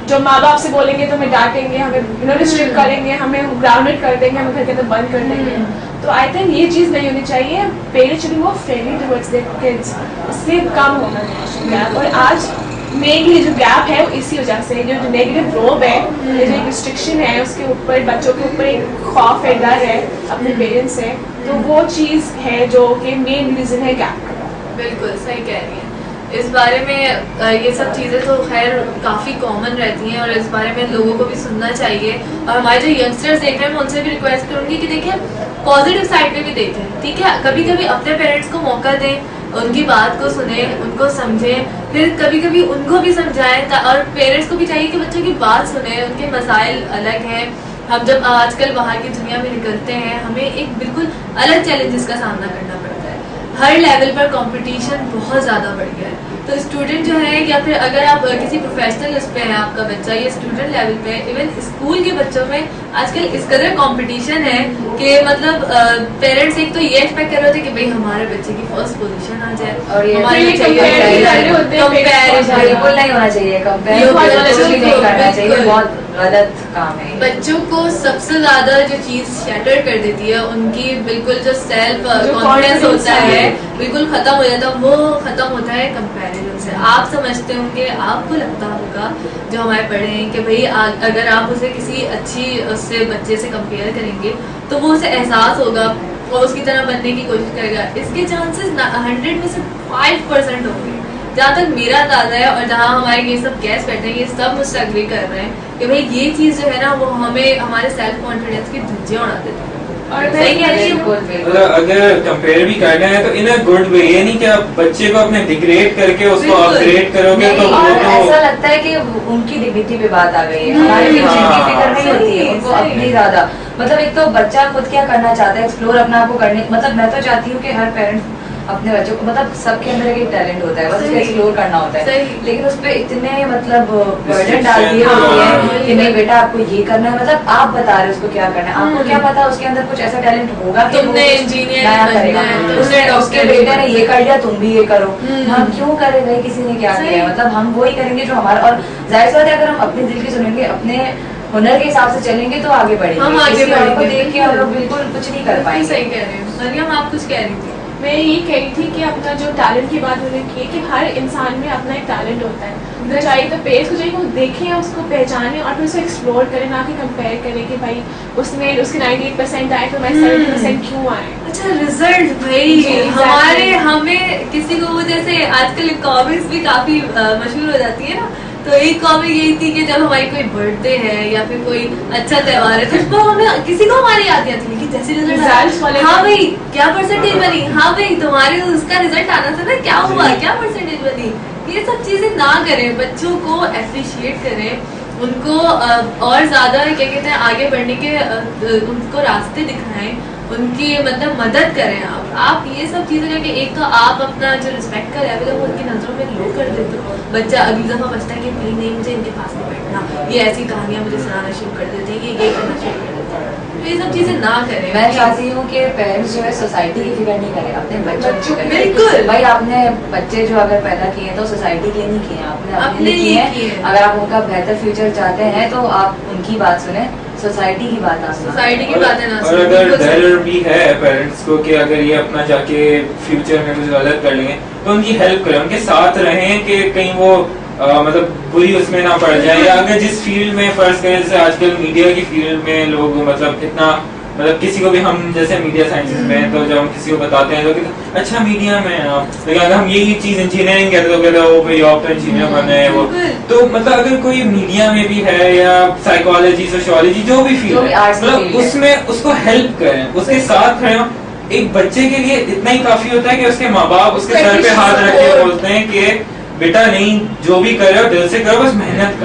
जो माँ बाप से बोलेंगे तो हमें डांटेंगे, हमें रिस्ट्रिक्ट करेंगे, हमें ग्राउंडेड कर देंगे, हमें घर के अंदर बंद कर देंगे। तो आई थिंक ये चीज़ नहीं होनी चाहिए, parents should be more friendly towards their kids, इससे कम होना गैप। और आज मेनली जो गैप है वो इसी वजह से, जो नेगेटिव रोब है, जो एक रिस्ट्रिक्शन है उसके ऊपर, बच्चों के ऊपर एक खौफ है, डर है अपने पेरेंट्स से, तो वो चीज़ है जो कि मेन रीज़न है गैप का। बिल्कुल सही कह रही हैं। इस बारे में ये सब चीज़ें तो खैर काफ़ी कॉमन रहती हैं और इस बारे में लोगों को भी सुनना चाहिए। और हमारे जो यंगस्टर्स देख रहे हैं मैं उनसे भी रिक्वेस्ट करूँगी कि देखिए पॉजिटिव साइड पे भी देखें, ठीक है, कभी कभी अपने पेरेंट्स को मौका दें, उनकी बात को सुने, उनको समझें, फिर कभी कभी उनको भी समझाएं, और पेरेंट्स को भी चाहिए कि बच्चों की बात सुने, उनके मसाइल अलग हैं। हम जब आजकल बाहर की दुनिया में निकलते हैं हमें एक बिल्कुल अलग चैलेंजेस का सामना करना पड़ता है, हर लेवल पर कंपटीशन बहुत ज़्यादा बढ़ गया है। तो स्टूडेंट जो है, या फिर अगर आप किसी प्रोफेशनल उस पे है आपका बच्चा, या स्टूडेंट लेवल पे, इवन स्कूल के बच्चों में आजकल इस कदर कंपटीशन है कि मतलब पेरेंट्स एक तो ये एक्सपेक्ट कर रहे होते हैं कि भाई हमारे बच्चे की फर्स्ट पोजीशन आ जाए, और ये हमारे बच्चे बिल्कुल नहीं होना चाहिए, कंपेयर बहुत गलत काम है। बच्चों को सबसे ज्यादा जो चीज शैटर कर देती है, उनकी बिल्कुल जो सेल्फ कॉन्फिडेंस होता है बिल्कुल खत्म हो जाता है, वो खत्म होता है कंपैरिजन से। आप समझते होंगे, आपको लगता होगा जो हमारे पढ़े हैं कि भाई अगर आप उसे किसी अच्छी उससे बच्चे से कंपेयर करेंगे तो वो उसे एहसास होगा और उसकी तरह बनने की कोशिश करेगा। इसके चांसेस 100 में से 5% होंगे, जहाँ तक मेरा अंदाजा है। और जहाँ हमारे ये सब गेस्ट बैठे हैं, ये सब मुझसे अग्री कर रहे हैं कि भाई ये चीज जो है ना, वो हमें हमारे सेल्फ कॉन्फिडेंस की धज्जियां उड़ा देती है। और सही कह रही हूँ। अगर कंपेयर भी करना है तो इन अ गुड वे, ये नहीं कि आप बच्चे को अपने डिग्रेड करके उसको अपग्रेड करोगे तो वो तो ऐसा लगता है कि उनकी डिग्निटी पे बात आ गई है। हमारे लिए जिनकी फिक्र नहीं होती है उनको अपनी ज्यादा, मतलब एक तो बच्चा खुद क्या करना चाहता है, एक्सप्लोर अपना आपको करने, मतलब मैं तो चाहती हूँ कि हर पेरेंट्स अपने बच्चों को, मतलब सबके अंदर एक टैलेंट होता है, बस उसको एक्सप्लोर करना होता है, लेकिन उस पर इतने मतलब बर्डन डाल दिए होती है कि नहीं बेटा आपको ये करना है, मतलब आप बता रहे हो उसको क्या करना है, आपको क्या पता उसके अंदर कुछ ऐसा टैलेंट होगा कि तुमने इंजीनियर करेगा, उसके बेटे ने ये कर लिया तुम भी ये करो। हम क्यों करे भाई, किसी ने क्या किया है, मतलब हम वो ही करेंगे जो हमारा, और जाहिर सी बात है अगर हम अपने दिल की सुनेंगे, अपने हुनर के हिसाब से चलेंगे तो आगे बढ़ेंगे। हम आगे बढ़ेंगे, देख के हम लोग बिल्कुल कुछ नहीं कर पाएंगे। सही कह रहे हो मरियम, आप कुछ कह रही थी। मैं यही कह रही थी कि अपना जो टैलेंट की बात मैंने की है कि हर इंसान में अपना एक टैलेंट होता है, तो चाहिए तो पेरेंट्स को चाहिए वो देखें, उसको पहचानें और फिर उसे एक्सप्लोर करें, ना कि कंपेयर करें कि भाई उसमें उसके 98% आए तो मैं 70% क्यों आए। अच्छा रिजल्ट भाई हमारे, हमें किसी को वो जैसे आजकल कॉमिक्स भी काफी मशहूर हो जाती है ना, तो एक कॉमिक यही थी कि जब हमारी कोई बर्थडे है या फिर कोई अच्छा त्योहार है तो उसको हमें किसी को हमारी याद आती है कि जैसे रिजल्ट, हाँ भाई क्या परसेंटेज बनी, हाँ भाई तुम्हारे उसका रिजल्ट आना था ना, क्या हुआ, क्या परसेंटेज बनी। ये सब चीजें ना करें, बच्चों को एप्रिशिएट करें, उनको और ज्यादा क्या कहते हैं आगे बढ़ने के उनको रास्ते दिखाएं, उनकी मतलब मदद करें। आप ये सब चीजें करके एक तो आप अपना जो रिस्पेक्ट का लेवल है वो उनकी नजरों में लो कर देते हो। बच्चा अगली दफा बचता है कि भाई नहीं मुझे इनके पास नहीं बैठना, ये ऐसी कहानियां मुझे सुनाना शुरू कर देते हैं, ये करना शुरू कर देते हैं, तो ये सब चीजें ना करें। मैं चाहती हूँ कि पेरेंट्स जो है सोसाइटी की फिक्र नहीं करें, अपने बच्चों की फिक्र करें। बिल्कुल भाई आपने बच्चे जो अगर पैदा किए हैं तो सोसाइटी के लिए नहीं किए हैं, आपने अपने लिए किए हैं। अगर आप उनका बेहतर फ्यूचर चाहते हैं तो आप उनकी बात सुने, सोसाइटी की बात ना सुने, सोसाइटी की बातें ना और अगर डर भी है पेरेंट्स को कि अगर ये अपना जाके फ्यूचर में कुछ गलत कर लेंगे तो उनकी हेल्प करें, उनके साथ रहें कि कहीं वो मतलब बुरी उसमें ना पड़ जाए। या अगर जिस फील्ड में फर्ज करें, जैसे आजकल मीडिया की फील्ड में लोग मतलब इतना, मतलब किसी को भी हम जैसे मीडिया साइंसेस में तो जब हम किसी को बताते हैं तो कहते अच्छा मीडिया में आप, लेकिन अगर हम यही चीज इंजीनियरिंग कहते तो कहते हो भाई आप तो इंजीनियर बनना है वो, तो मतलब अगर कोई मीडिया में भी है या साइकोलॉजी सोशियोलॉजी जो भी फील्ड है, मतलब उसमें उसको हेल्प करें, उसके साथ खड़े हों। एक बच्चे के लिए इतना ही काफी होता है कि उसके माँ बाप उसके सर पे हाथ रख के बोलते हैं कि बेटा नहीं जो भी कर रहे हो दिल से करो, बस मेहनत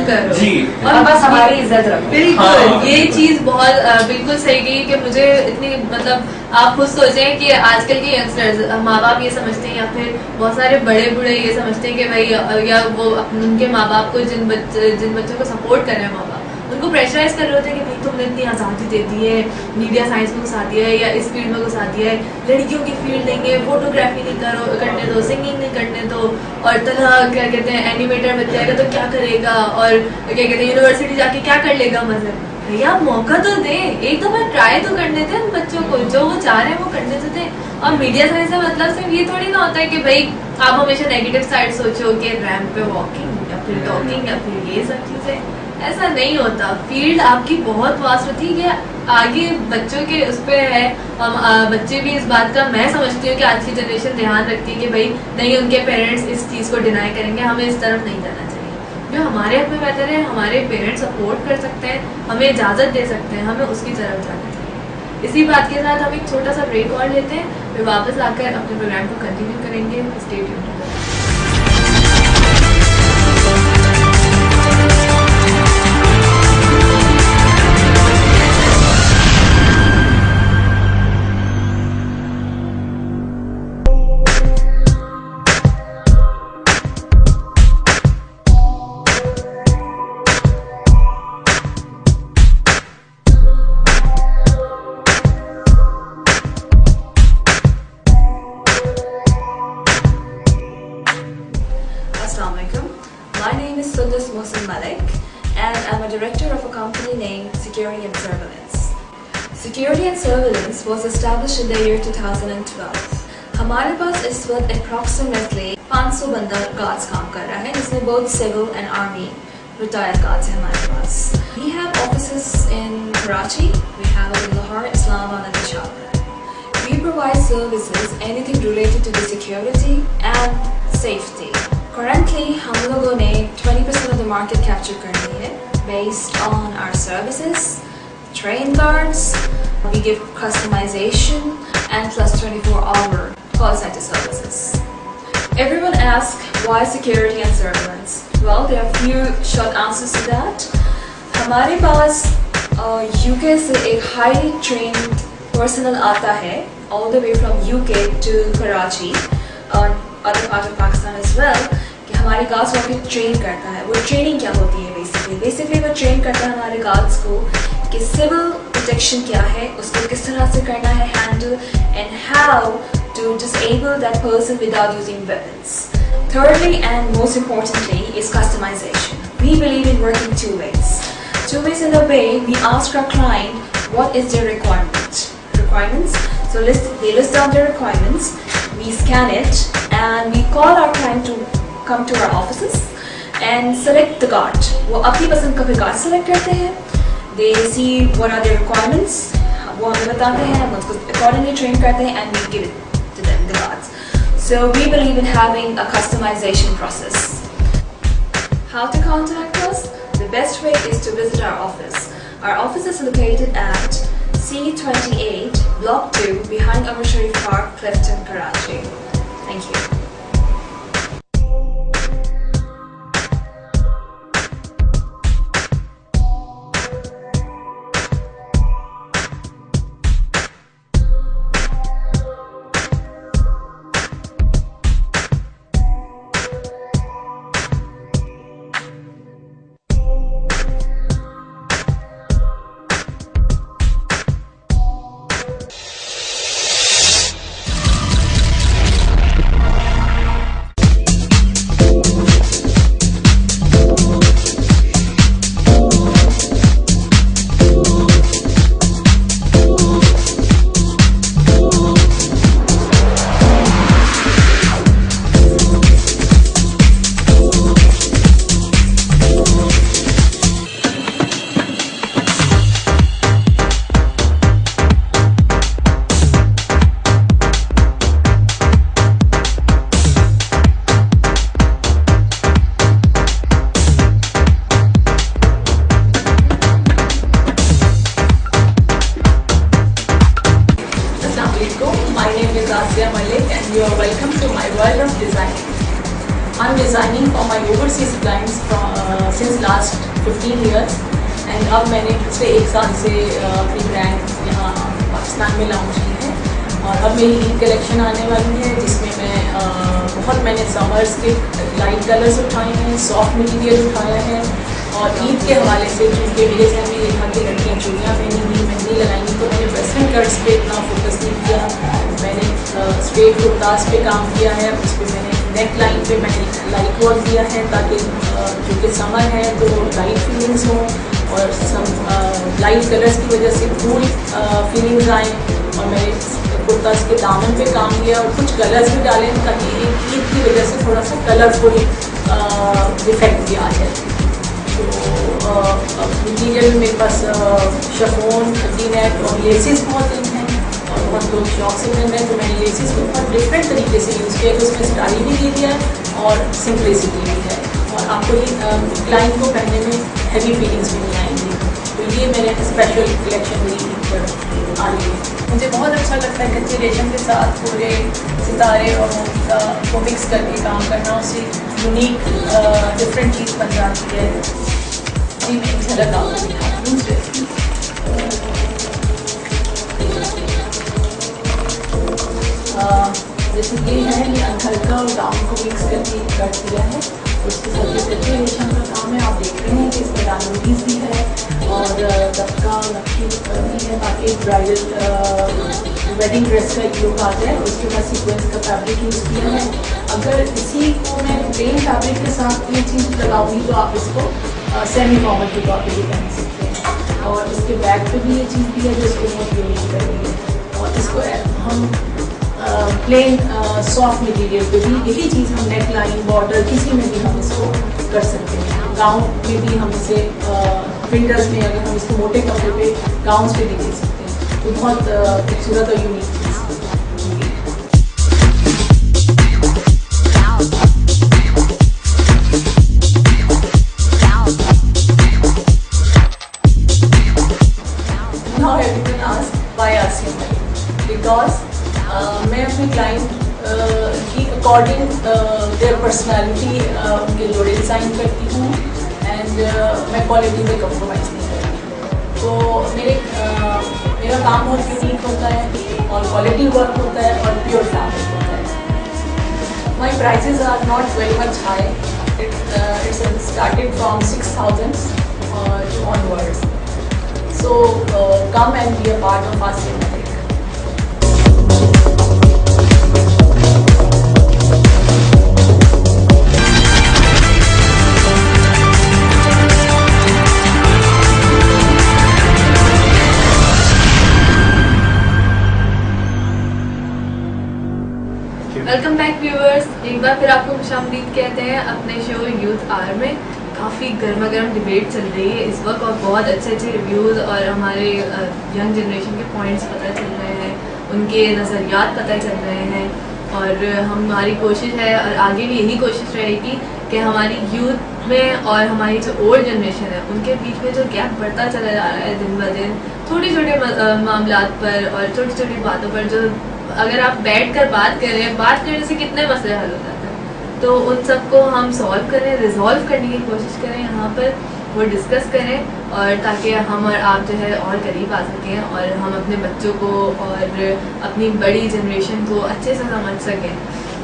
करो जी, और बस हमारी इज्जत रखो। बिल्कुल हाँ। ये चीज बहुत बिल्कुल सही गई कि मुझे इतनी मतलब आप खुद सोचें कि आजकल के यंगस्टर्स माँ बाप ये समझते हैं या फिर बहुत सारे बड़े बूढ़े ये समझते हैं कि भाई या वो उनके माँ बाप को जिन बच्चों को सपोर्ट कर रहे हैं माँ बाप उनको प्रेशराइज कर रहे होते हैं कि भाई तुमने इतनी आज़ादी दे दी है, मीडिया साइंस में घुसा दिया है या इस फील्ड में घुसा दिया है, लड़कियों की फील्ड नहीं है, फोटोग्राफी नहीं करने दो, सिंगिंग नहीं करने दो, और तरह क्या कहते हैं एनिमेटर बन जाएगा तो क्या करेगा, और क्या कहते हैं यूनिवर्सिटी जाके क्या कर लेगा। मतलब भैया आप मौका तो दें, एक दफा ट्राई तो करने थे उन बच्चों को, जो वो चाह रहे हैं वो करने तो थे। और मीडिया साइंस का मतलब सिर्फ ये थोड़ी ना होता है कि भाई आप हमेशा नेगेटिव साइड सोचो कि रैंप पे वॉकिंग या फिर टॉकिंग या फिर ये सब चीजें, ऐसा नहीं होता। फील्ड आपकी बहुत वास्ट होती है, आगे बच्चों के उस पर है। बच्चे भी इस बात का मैं समझती हूँ कि आज की जनरेशन ध्यान रखती है कि भाई नहीं उनके पेरेंट्स इस चीज़ को डिनाई करेंगे, हमें इस तरफ नहीं जाना चाहिए। जो हमारे हाथ में बेहतर है, हमारे पेरेंट्स सपोर्ट कर सकते हैं, हमें इजाज़त दे सकते हैं, हमें उसकी तरफ जाना चाहिए। इसी बात के साथ हम एक छोटा सा ब्रेक और लेते हैं, फिर वापस आकर अपने प्रोग्राम को कंटिन्यू करेंगे। Stay tuned. Security and surveillance was established in the year 2012. हमारे पास इस वक्त approximately 500 बंदा गार्ड्स काम कर रहा है, जिसमें both civil and army retired guards हैं हमारे पास. We have offices in Karachi, we have in Lahore, Islamabad and Peshawar. We provide services anything related to the security and safety. Currently, हम लोगों ने 20% of the market capture करनी है based on our services, train guards, we give customization and plus 24-hour call center services. Everyone asks why security and surveillance? Well, there are few short answers to that. हमारे पास UK से एक highly trained personnel आता है all the way from UK to Karachi और other part of Pakistan as well, कि हमारे guards को भी ट्रेन करता है. वो ट्रेनिंग क्या होती है बेसिकली वो ट्रेन करता है हमारे गार्ड्स को कि सिविल प्रोटेक्शन क्या है, उसको किस तरह से करना है handle, and how to disable that person without using weapons. Thirdly and most importantly is customization. We believe in working two ways. Two ways in the way we ask our client what is their requirements. So they list down their requirements, we scan it and we call our client to come to our offices and select the guard. वो अपनी पसंद का भी guard select करते हैं. They see what are their requirements, वो हमें बताते हैं, हम उसको accordingly train करते हैं and we give it to them, the guards. So we believe in having a customization process. How to contact us? The best way is to visit our office. Our office is located at C28, Block 2, behind Amar Sharif Park, Clifton, Karachi. Thank you. You are welcome to my world of designing. I'm designing for my overseas clients since last 15 years and अब मैंने पिछले 1 साल से अपनी brand यहाँ पाकिस्तान में launch की है और अब मेरी ईद कलेक्शन आने वाली है जिसमें मैंने समर्स के लाइट कलर्स उठाए हैं, सॉफ्ट मटीरियल उठाया है और ईद के हवाले से क्योंकि मेरे घर में यहाँ की लड़कियाँ चूड़ियाँ पहनेंगी, मेहंदी लगाएंगी तो मैंने वेस्टर्न कट्स पे इतना फोकस नहीं किया. मैंने स्ट्रेट कुर्तास पे काम किया है, उस पर मैंने नेक लाइन पे मैंने लाइट वर्क दिया है ताकि क्योंकि समर है तो लाइट फीलिंग्स हों और लाइट कलर्स की वजह से कूल फीलिंग्स आएँ. और मैंने कुर्तास के दामन पे काम किया और कुछ कलर्स भी डाले ताकि ईद की वजह से थोड़ा सा कलरफुल इफेक्ट भी आ जाए. तो मटीरियल में मेरे पास शफोन, नेट और लेसेस बहुत इन हैं और बहुत लोग शौक से पहन रहे हैं तो मैंने लेसेस को बहुत डिफरेंट तरीके से यूज़ किया तो उसमें स्टाइल भी दे दिया है और सिंपलिसिटी भी है और आपको ये क्लाइंट को पहनने में हैवी फीलिंग्स भी नहीं आएंगी. तो ये मेरे स्पेशल कलेक्शन मेरी पर आ रही है. मुझे बहुत अच्छा लगता है कच्चे रेशम के साथ पूरे सितारे और मोती को मिक्स करके काम करना, उससे यूनिक डिफरेंट चीज़ बन जाती है. जी मैं एक झलक आपको दिखाती हूँ. जैसे ये है, ये हल्का और डाउन को मिक्स करके कर दिया है. उसके साथ ये कच्चे रेशम का काम है. आप देख रहे हैं कि इसमें डायमंडीज भी है और दबका नक्शी भी है ताकि ब्राइडल वेडिंग ड्रेस का एक लुक आ जाए. उसके बाद सीक्वेंस का फैब्रिक यूज़ किया है. अगर इसी को मैं प्लेन फैब्रिक के साथ ये चीज़ लगाऊंगी तो आप इसको सेमी फॉर्मल के तौर पर भी पहन सकते हैं. और इसके बैक पे भी ये चीज़ दी है जो इसको बहुत यूनिक कर रही है। और इसको हम प्लेन सॉफ्ट मटेरियल पे भी यही चीज़ हम नेक लाइन बॉर्डर किसी में भी हम इसको कर सकते हैं। गाउन में भी हम इसे विंटर्स में अगर हम इसको मोटे कपड़े पे गाउन्स पे भी दे सकते हैं, तो बहुत खूबसूरत और यूनिक चीज़ है। Now everyone asks why ASIAN Malik? Because मैं अपने क्लाइंट की अकॉर्डिंग देयर पर्सनालिटी उनके जोड़े डिज़ाइन करती हूँ एंड मैं क्वालिटी में कम्प्रोमाइज़ नहीं करती। तो मेरा काम बहुत यूनिक होता है और क्वालिटी वर्क होता है और प्योर फैब्रिक होता है। My prices are not very much high, it's started from 6,000 onwards. So come and be a part of ASIAN Malik. Welcome back viewers, एक बार फिर आपको खुशामदीद कहते हैं अपने शो यूथ आवर में। काफ़ी गर्मा गर्म डिबेट चल रही है इस वक्त और बहुत अच्छे अच्छे रिव्यूज़ और हमारे यंग जनरेशन के पॉइंट्स पता चल रहे हैं, उनके नज़रियात पता चल रहे हैं और हमारी कोशिश है और आगे भी यही कोशिश रहेगी कि हमारी यूथ में और हमारी जो ओल्ड जनरेशन है उनके बीच में जो गैप बढ़ता चला जा रहा है दिन ब दिन, छोटे छोटे मामलात पर और छोटी छोटी बातों पर, जो अगर आप बैठ कर बात करें, बात करने से कितने मसले हल हो जाते हैं, तो उन सबको हम सॉल्व करें, रिजॉल्व करने की कोशिश करें, यहाँ पर वो डिस्कस करें और ताकि हम और आप जो है और करीब आ सकें और हम अपने बच्चों को और अपनी बड़ी जनरेशन को अच्छे से समझ सकें।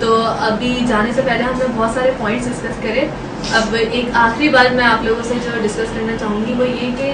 तो अभी जाने से पहले हमने बहुत सारे पॉइंट्स डिस्कस करे। अब एक आखिरी बात मैं आप लोगों से जो डिस्कस करना चाहूँगी वो ये कि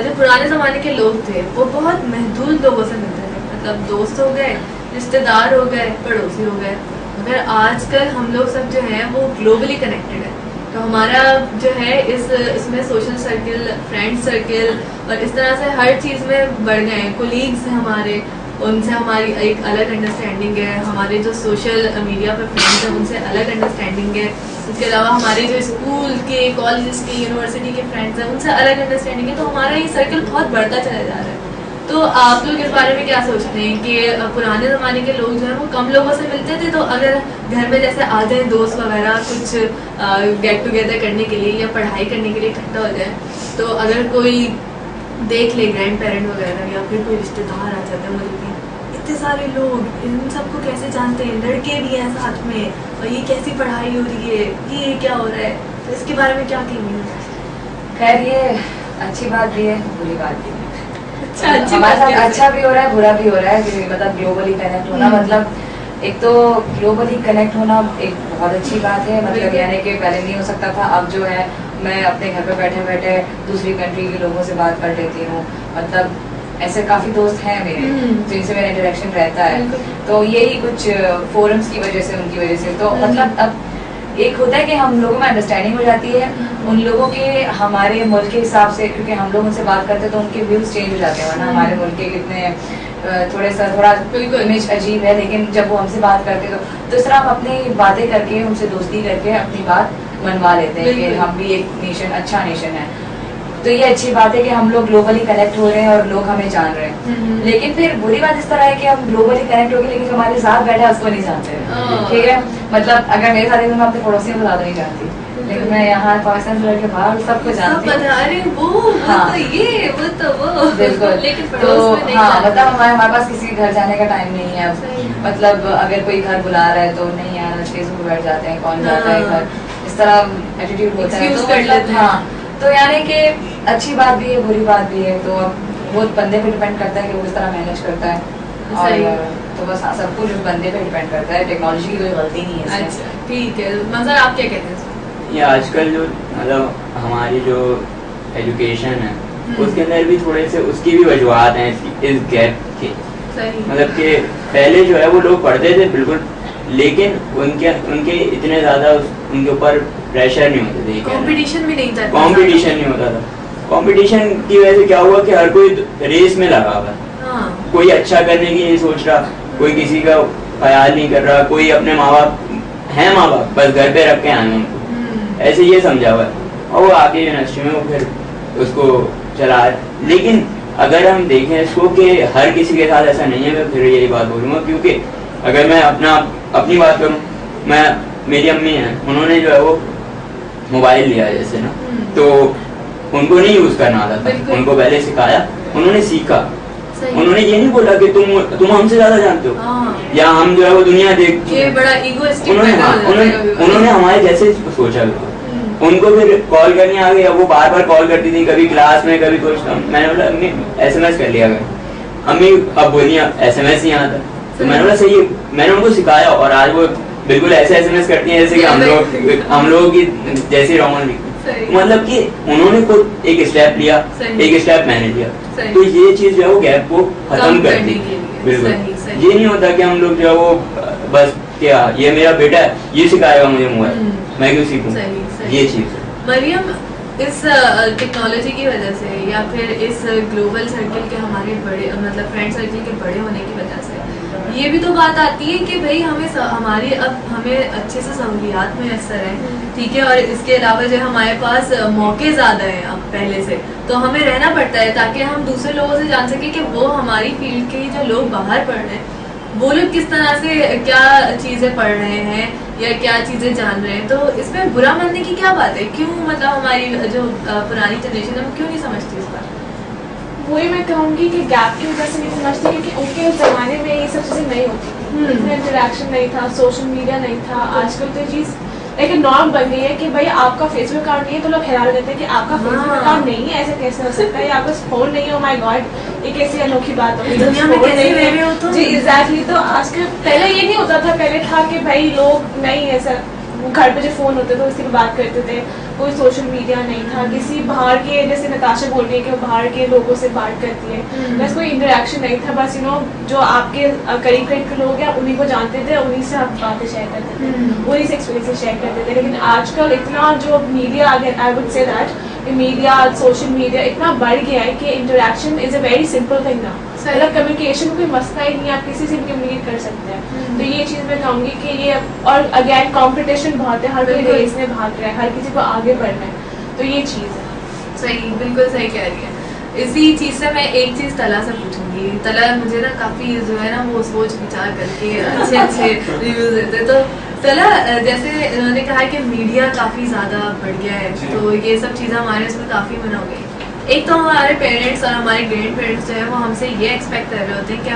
जो पुराने ज़माने के लोग थे वो बहुत महदूद लोगों से मिलते थे, मतलब दोस्त हो गए, रिश्तेदार हो गए, पड़ोसी हो गए। मगर आजकल हम लोग सब जो हैं वो ग्लोबली कनेक्टेड है, तो हमारा जो है इसमें सोशल सर्किल, फ्रेंड सर्किल और इस तरह से हर चीज़ में बढ़ गए हैं। कोलीग्स हैं हमारे, उनसे हमारी एक अलग अंडरस्टैंडिंग है, हमारे जो सोशल मीडिया पर फ्रेंड्स हैं उनसे अलग अंडरस्टैंडिंग है। इसके अलावा हमारे जो स्कूल के, कॉलेजेस के, यूनिवर्सिटी के फ्रेंड्स हैं उनसे अलग अंडरस्टैंडिंग है। तो हमारा ये सर्कल बहुत बढ़ता चला जा रहा है। तो आप लोग इस बारे में क्या सोचते हैं कि पुराने ज़माने के लोग जो हैं वो कम लोगों से मिलते थे, तो अगर घर में जैसे आ जाए दोस्त वगैरह कुछ गेट टुगेदर करने के लिए या पढ़ाई करने के लिए इकट्ठा हो जाए, तो अगर कोई देख ले, ग्रैंड पेरेंट वगैरह या फिर कोई रिश्तेदार आ जाते हैं, मुझे इतने सारे लोग, इन सबको कैसे जानते हैं, लड़के भी हैं साथ में और ये कैसी पढ़ाई हो रही है, ये क्या हो रहा है, तो इसके बारे में क्या कहेंगे? खैर ये अच्छी बात भी है, बुरी बात भी है। अच्छी हमारे साथ अच्छा भी हो रहा है, बुरा भी हो रहा है कि मतलब ग्लोबली कनेक्ट होना, मतलब एक तो ग्लोबली कनेक्ट होना एक बहुत अच्छी बात है, मतलब यानी कि पहले नहीं हो सकता था, अब जो है मैं अपने घर पे बैठे बैठे दूसरी कंट्री के लोगों से बात कर लेती हूँ। मतलब ऐसे काफ़ी दोस्त हैं मेरे जिनसे मेरा इंटरेक्शन रहता है, तो यही कुछ फोरम्स की वजह से, उनकी वजह से, तो मतलब अब एक होता है कि हम लोगों में अंडरस्टैंडिंग हो जाती है उन लोगों के हमारे मुल्क के हिसाब से, क्योंकि हम लोग उनसे बात करते हैं तो उनके व्यूज़ चेंज हो जाते हैं, वरना हमारे मुल्क के कितने थोड़ा इमेज अजीब है, लेकिन जब वो हमसे बात करते हैं तो इस तरह हम अपनी बातें करके, उनसे दोस्ती करके अपनी बात मनवा लेते हैं कि हम भी एक नेशन, अच्छा नेशन है। तो ये अच्छी बात है कि हम लोग ग्लोबली कनेक्ट हो रहे हैं और लोग हमें जान रहे हैं। लेकिन फिर बुरी बात इस तरह है कि हम ग्लोबली कनेक्ट हो गए लेकिन हमारे साथ बैठा है उसको नहीं जानते, ठीक है। मतलब अगर मेरे साथ है तो मैं अपने पड़ोसियों को ज़्यादा नहीं जानती, लेकिन मैं यहाँ पाकिस्तान से लड़के बाहर सबको जानती हूँ। बिल्कुल, तो हाँ, मतलब हमारे पास किसी के घर जाने का टाइम नहीं है अब। मतलब अगर कोई घर बुला रहा है तो नहीं यार फेसबुक बैठ जाते हैं, कौन जाता है घर, इस तरह एटीट्यूड होता है। तो मतलब हाँ, तो यानी कि अच्छी बात भी है, बुरी बात भी है, तो अब वो बंदे पे डिपेंड करता है कि वो किस तरह मैनेज करता है। और तो बस सब कुछ उस बंदे पे डिपेंड करता है, टेक्नोलॉजी की कोई गलती नहीं है। अच्छा ठीक है, मज़र आप क्या कहते हैं? ये आजकल जो मतलब हमारी जो एजुकेशन है उसके अंदर भी थोड़े से उसकी भी वजूहत हैं इस गैप की। मतलब कि पहले जो है वो लोग पढ़ते थे बिल्कुल, लेकिन उनके इतने ज़्यादा उनके ऊपर प्रेशर नहीं होते थे, कंपटीशन भी नहीं था, कंपटीशन नहीं होता था। कंपटीशन की वजह से क्या हुआ कि हर कोई रेस में लगा हुआ है। हाँ। कोई अच्छा करने की नहीं सोच रहा, कोई किसी का ख्याल नहीं कर रहा, कोई अपने माँ बाप बस घर पे रख के आए उनको, ऐसे ये समझा हुआ है और वो आगे यूनिवर्सिटी में वो फिर उसको चला रहा है। लेकिन अगर हम देखें इसको कि हर किसी के साथ ऐसा नहीं है, मैं फिर यही बात बोलूँगा, क्योंकि अगर मैं अपनी बात करूँ, मेरी अम्मी हैं, उन्होंने जो है वो मोबाइल लिया जैसे ना, तो उनको नहीं यूज करना आता था, उनको पहले सिखाया, उन्होंने सीखा। उन्होंने ये नहीं बोला कि तुम हमसे ज्यादा जानते हो या हम जो है वो दुनिया देख के बड़ा ईगोइस्टिक। उन्होंने हमारे जैसे सोचा। उनको फिर कॉल करनी आ गई, अब वो बार बार कॉल करती थी, कभी क्लास में कभी कुछ। मैंने बोला अम्मी SMS कर लिया कर। अम्मी अब बोली SMS नहीं आता, तो मैंने बोला सही है। मैंने उनको सिखाया और आज वो बिल्कुल ऐसे SMS करती हैं जैसे कि हम लोग की जैसे रॉमन। मतलब कि उन्होंने खुद एक स्टेप लिया, एक स्टेप मैंने लिया, तो ये चीज जो है वो गैप को खत्म कर दी। बिल्कुल ये नहीं होता कि हम लोग जो है वो बस क्या ये मेरा बेटा है ये सिखाएगा मुझे मोबाइल, मैं क्यों सीखूं, ये चीज। मरियम, इस टेक्नोलॉजी की वजह से या फिर इस ग्लोबल सर्किल के हमारे बड़े मतलब फ्रेंड सर्किल के बड़े होने की वजह से ये भी तो बात आती है कि भाई हमें अच्छे से सहूलियात मैसर है, ठीक है, और इसके अलावा जो हमारे पास मौके ज़्यादा हैं अब पहले से, तो हमें रहना पड़ता है ताकि हम दूसरे लोगों से जान सके कि वो हमारी फील्ड के जो लोग बाहर पढ़ रहे हैं वो लोग किस तरह से क्या चीज़ें पढ़ रहे हैं या क्या चीज़ें जान रहे हैं। तो इसमें बुरा मानने की क्या बात है? क्यों मतलब हमारी जो पुरानी जनरेशन है वो क्यों नहीं समझती इस बात? वही मैं कहूँगी कि गैप की वजह से नहीं समझती, क्योंकि उनके ज़माने में ये सब चीज़ें नहीं होती थी, इतना इंटरेक्शन नहीं था, सोशल मीडिया नहीं था। आजकल तो चीज़ एक नॉर्म बन गई है कि भाई आपका फेसबुक अकाउंट नहीं है तो लोग हैरान रहते हैं कि आपका फेसबुक अकाउंट नहीं है, ऐसे कैसे हो सकता है, आपका फोन नहीं है, ओ माय गॉड, ये कैसी अनोखी बात होगी, दुनिया में कैसे रह रहे हो तुम। जी एग्जैक्टली। तो आजकल पहले ये नहीं होता था, पहले था कि भाई लोग नहीं ऐसा घर पे जो फोन होते थे उसी पे बात करते थे, कोई सोशल मीडिया नहीं था, किसी बाहर के जैसे नताशा बोल रही है कि वो बाहर के लोगों से बात करती है, बस कोई इंटरेक्शन नहीं था, बस जो आपके करीब करीब के लोग हैं उन्हीं को जानते थे, उन्हीं से आप बातें शेयर करते थे, उन्हीं से एक्सपीरियंस शेयर करते थे। लेकिन आजकल इतना जो मीडिया आ गया, I would say that media social media इतना बढ़ गया है कि interaction is a very simple thing now. मतलब कम्युनिकेशन कोई मसला ही नहीं है, आप किसी से भी कम्युनिकेट कर सकते हैं। तो ये चीज़ मैं कहूँगी कि ये, और अगेन कंपटीशन बहुत है, हर कोई रेस में भाग रहा है, हर किसी को आगे बढ़ना है, तो ये चीज़ है। सही, बिल्कुल सही कह रही है। इसी चीज़ से मैं एक चीज़ तला से पूछूंगी। तला मुझे ना काफ़ी जो है ना वो सोच विचार करके अच्छे रिव्यूज देते, तो तला जैसे उन्होंने कहा कि मीडिया काफ़ी ज़्यादा बढ़ गया है, तो ये सब चीज़ें हमारे उसमें काफ़ी मना हो गई। एक तो हमारे पेरेंट्स और हमारे ग्रैंड पेरेंट्स जो है वो हमसे ये एक्सपेक्ट कर रहे होते हैं कि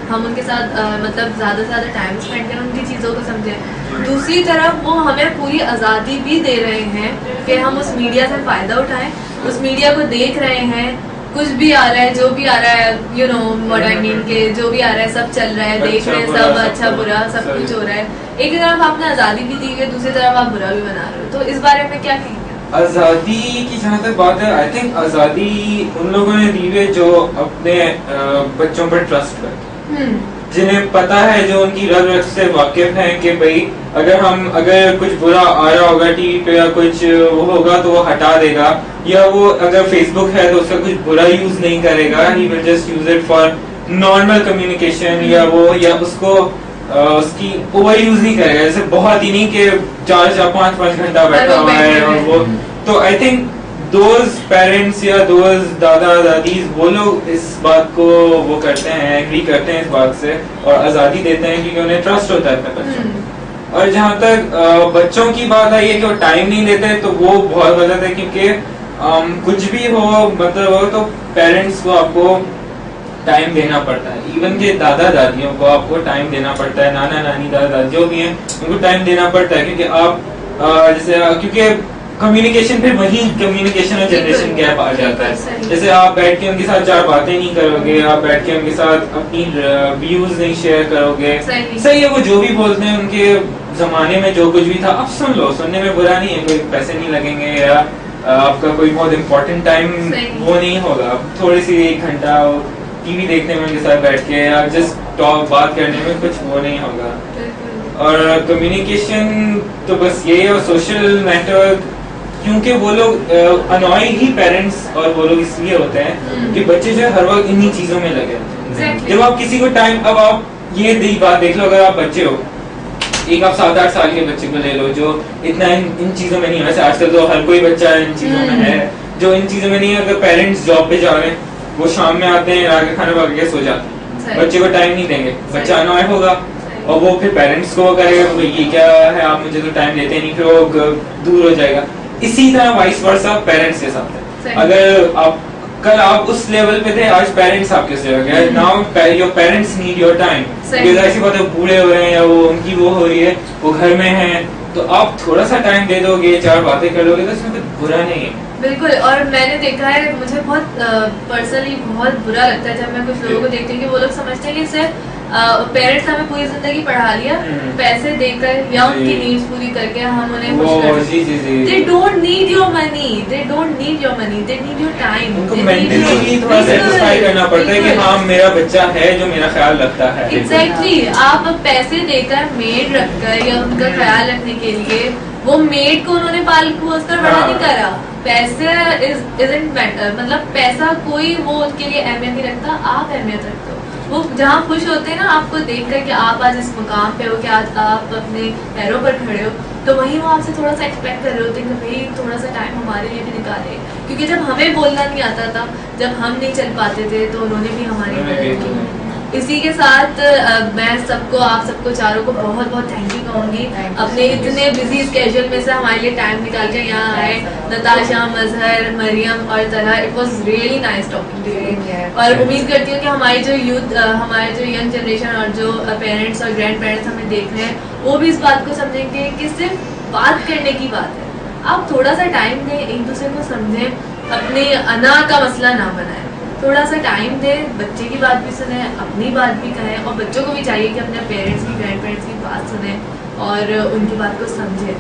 हम उनके साथ मतलब ज़्यादा से ज़्यादा टाइम स्पेंड करें, उनकी चीज़ों को समझें। दूसरी तरफ वो हमें पूरी आज़ादी भी दे रहे हैं कि हम उस मीडिया से फ़ायदा उठाएं, उस मीडिया को देख रहे हैं, कुछ भी आ रहा है, जो भी आ रहा है, you know what I mean, के जो भी आ रहा है सब चल रहा है, देख रहे हैं सब, अच्छा बुरा सब कुछ हो रहा है। एक तरफ आपने आज़ादी भी दी है, दूसरी तरफ आप बुरा भी बना रहे हो, तो इस बारे में क्या कहेंगे? आज़ादी की जहाँ तक बात है, आई थिंक आज़ादी उन लोगों ने दी है जो अपने बच्चों पर ट्रस्ट करते, जिन्हें पता है, जो उनकी रग रग से वाकिफ है कि भाई अगर कुछ बुरा आ रहा होगा टीवी पे या कुछ वो होगा तो वो हटा देगा, या वो अगर फेसबुक है तो उसका कुछ बुरा यूज नहीं करेगा, he will just use it for normal communication, या उसको उसकी ओवर यूज नहीं करेगा, जैसे बहुत ही नहीं कि 4-5 घंटा बैठा हुआ है और वो। तो आई थिंक दोज पेरेंट्स या दोज दादा दादीज वो लोग इस बात को वो करते हैं, एग्री करते हैं इस बात से और आज़ादी देते हैं क्योंकि उन्हें ट्रस्ट होता है अपने बच्चों। और जहाँ तक बच्चों की बात आई है कि वो टाइम नहीं देते, तो वो बहुत गलत है, क्योंकि कुछ भी हो मतलब हो तो पेरेंट्स को आपको टाइम देना पड़ता है, इवन के दादा दादियों को आपको टाइम देना पड़ता है, नाना नानी दादा दादी जो भी हैं उनको टाइम देना पड़ता है, क्योंकि आप क्योंकि कम्युनिकेशन फिर वही कम्युनिकेशन और जनरेशन गैप आ जाता है। जैसे आप बैठ के उनके साथ 4 बातें नहीं करोगे, आप बैठ के उनके साथ अपनी व्यूज नहीं शेयर करोगे, सही है वो जो भी बोलते हैं उनके जमाने में जो कुछ भी था आप सुन लो, सुनने में बुरा नहीं है, कोई पैसे नहीं लगेंगे या आपका कोई बहुत इम्पोर्टेंट टाइम वो नहीं होगा, थोड़ी सी 1 घंटा टीवी देखने में उनके साथ बैठ के या जस्ट बात करने में कुछ वो नहीं होगा। और कम्युनिकेशन तो बस यही है, और सोशल नेटवर्क क्योंकि वो लोग अनॉय ही पेरेंट्स और वो लोग इसलिए होते हैं कि बच्चे जो है हर वक्त इन्हीं चीजों में लगे। जब आप किसी को टाइम, अब आप ये बात देख लो, अगर आप बच्चे हो, एक आप 7-8 साल के बच्चे को ले लो जो इतना इन चीजों में नहीं है, वैसे आजकल तो हर कोई बच्चा इन चीजों में है, जो इन चीजों में नहीं है। अगर पेरेंट्स जॉब पे जा रहे हैं, वो शाम में आते हैं, आके खाना पका के सो जाते हैं, बच्चे को टाइम नहीं देंगे, बच्चा अनॉय होगा और वो फिर पेरेंट्स को करेगा ये क्या है, आप मुझे तो टाइम देते नहीं, फिर वो दूर हो जाएगा। इसी तरह वाइस वर्सा पेरेंट्स के साथ है। अगर आप कल आप उस लेवल पे थे, आज पेरेंट्स आपके उस लेवल पे, now your parents need your time. ऐसी बात है, बूढ़े हो रहे हैं या वो उनकी वो हो रही है, वो घर में है, तो आप थोड़ा सा टाइम दे दोगे, 4 बातें कर लोगे, तो इसमें कुछ बुरा नहीं है। बिल्कुल। और मैंने देखा है, मुझे बहुत पर्सनली बहुत बुरा लगता है जब मैं कुछ लोगों को देखती हूँ कि वो लोग समझते हैं कि सिर्फ पेरेंट्स हमें पूरी जिंदगी पढ़ा लिया, पैसे देकर या उनकी नीड्स पूरी करके हम उन्हें खुश कर। They don't need your money, they don't need your money, they need your time। उनको मेंटली थोड़ा सेटिस्फाई करना पड़ता है कि हाँ मेरा बच्चा है जो मेरा ख्याल रखता है। एग्जैक्टली। आप पैसे देकर मेड रखकर या उनका ख्याल रखने के लिए, वो मेड को उन्होंने पाल पोस कर बड़ा नहीं करा। पैसे isn't matter, मतलब पैसा कोई वो उनके लिए अहमियत नहीं रखता, आप अहमियत रखते हो। वो जहाँ खुश होते हैं ना आपको देखकर कि आप आज इस मुकाम पे हो, कि आज आप अपने पैरों पर खड़े हो, तो वहीं वो आपसे थोड़ा सा एक्सपेक्ट कर रहे होते हैं कि भाई थोड़ा सा टाइम हमारे लिए भी निकाले। क्योंकि जब हमें बोलना नहीं आता था, जब हम नहीं चल पाते थे, तो उन्होंने भी हमारी मदद की। इसी के साथ मैं सबको, आप सबको चारों को बहुत बहुत थैंक यू कहूँगी, अपने इतने बिजी स्केड्यूल में से हमारे लिए टाइम निकाल के यहाँ आए। नताशा, मजहर, मरियम और तरह, it was really nice talking to you. और उम्मीद करती हूँ कि हमारी जो यूथ, हमारे जो यंग जनरेशन और जो पेरेंट्स और ग्रैंड पेरेंट्स हमें देख रहे हैं, वो भी इस बात को समझेंगे कि सिर्फ बात करने की बात है, आप थोड़ा सा टाइम दें, एक दूसरे को समझें, अपने अना का मसला ना बनाएं। थोड़ा सा टाइम दें, बच्चे की बात भी सुने, अपनी बात भी कहें, और बच्चों को भी चाहिए कि अपने पेरेंट्स की, ग्रैंड पेरेंट्स की बात सुने और उनकी बात को समझें।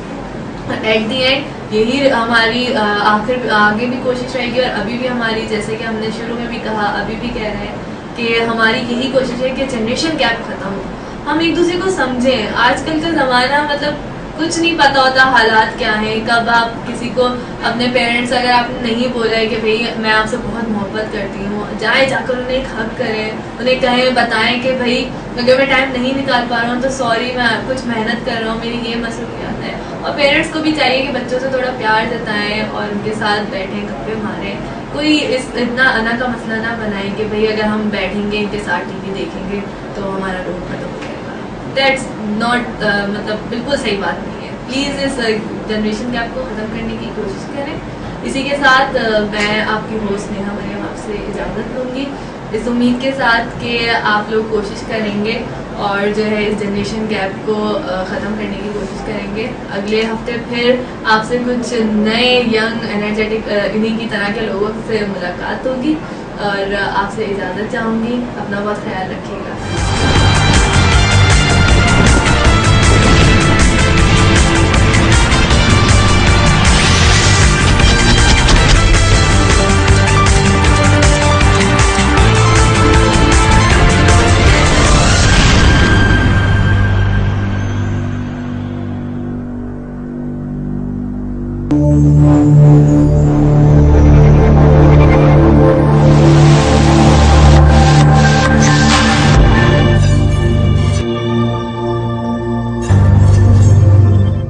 एट दी एंड यही हमारी आगे भी कोशिश रहेगी, और अभी भी हमारी, जैसे कि हमने शुरू में भी कहा, अभी भी कह रहे हैं कि हमारी यही कोशिश है कि जनरेशन गैप खत्म हो, हम एक दूसरे को समझें। आजकल का ज़माना, मतलब कुछ नहीं पता होता हालात क्या हैं, कब आप किसी को, अपने पेरेंट्स अगर आपने नहीं बोला है कि भाई मैं आपसे बहुत मोहब्बत करती हूँ, जाए जाकर उन्हें एक हक करें, उन्हें कहें, बताएं कि भाई अगर मैं टाइम नहीं निकाल पा रहा हूँ तो सॉरी, मैं कुछ मेहनत कर रहा हूँ, मेरी ये मसरूफियात है। और पेरेंट्स को भी चाहिए कि बच्चों से थोड़ा प्यार जताएं और उनके साथ बैठें, गप्पे मारें, कोई इतना अना का मसला ना बनाएं कि भाई अगर हम बैठेंगे इनके साथ टीवी देखेंगे तो हमारा रोग खत्म हो जाएगा। दैट्स नॉट, मतलब बिल्कुल सही बात नहीं है। प्लीज़ इस जनरेशन गैप को ख़त्म करने की कोशिश करें। इसी के साथ मैं आपकी होस्ट नेहा मरियम आपसे इजाज़त लूँगी, इस उम्मीद के साथ कि आप लोग कोशिश करेंगे और जो है इस जनरेशन गैप को ख़त्म करने की कोशिश करेंगे। अगले हफ्ते फिर आपसे कुछ नए यंग एनर्जेटिक इन्हीं की तरह के लोगों से मुलाकात होगी, और आपसे इजाज़त चाहूँगी। अपना बहुत ख्याल रखिएगा।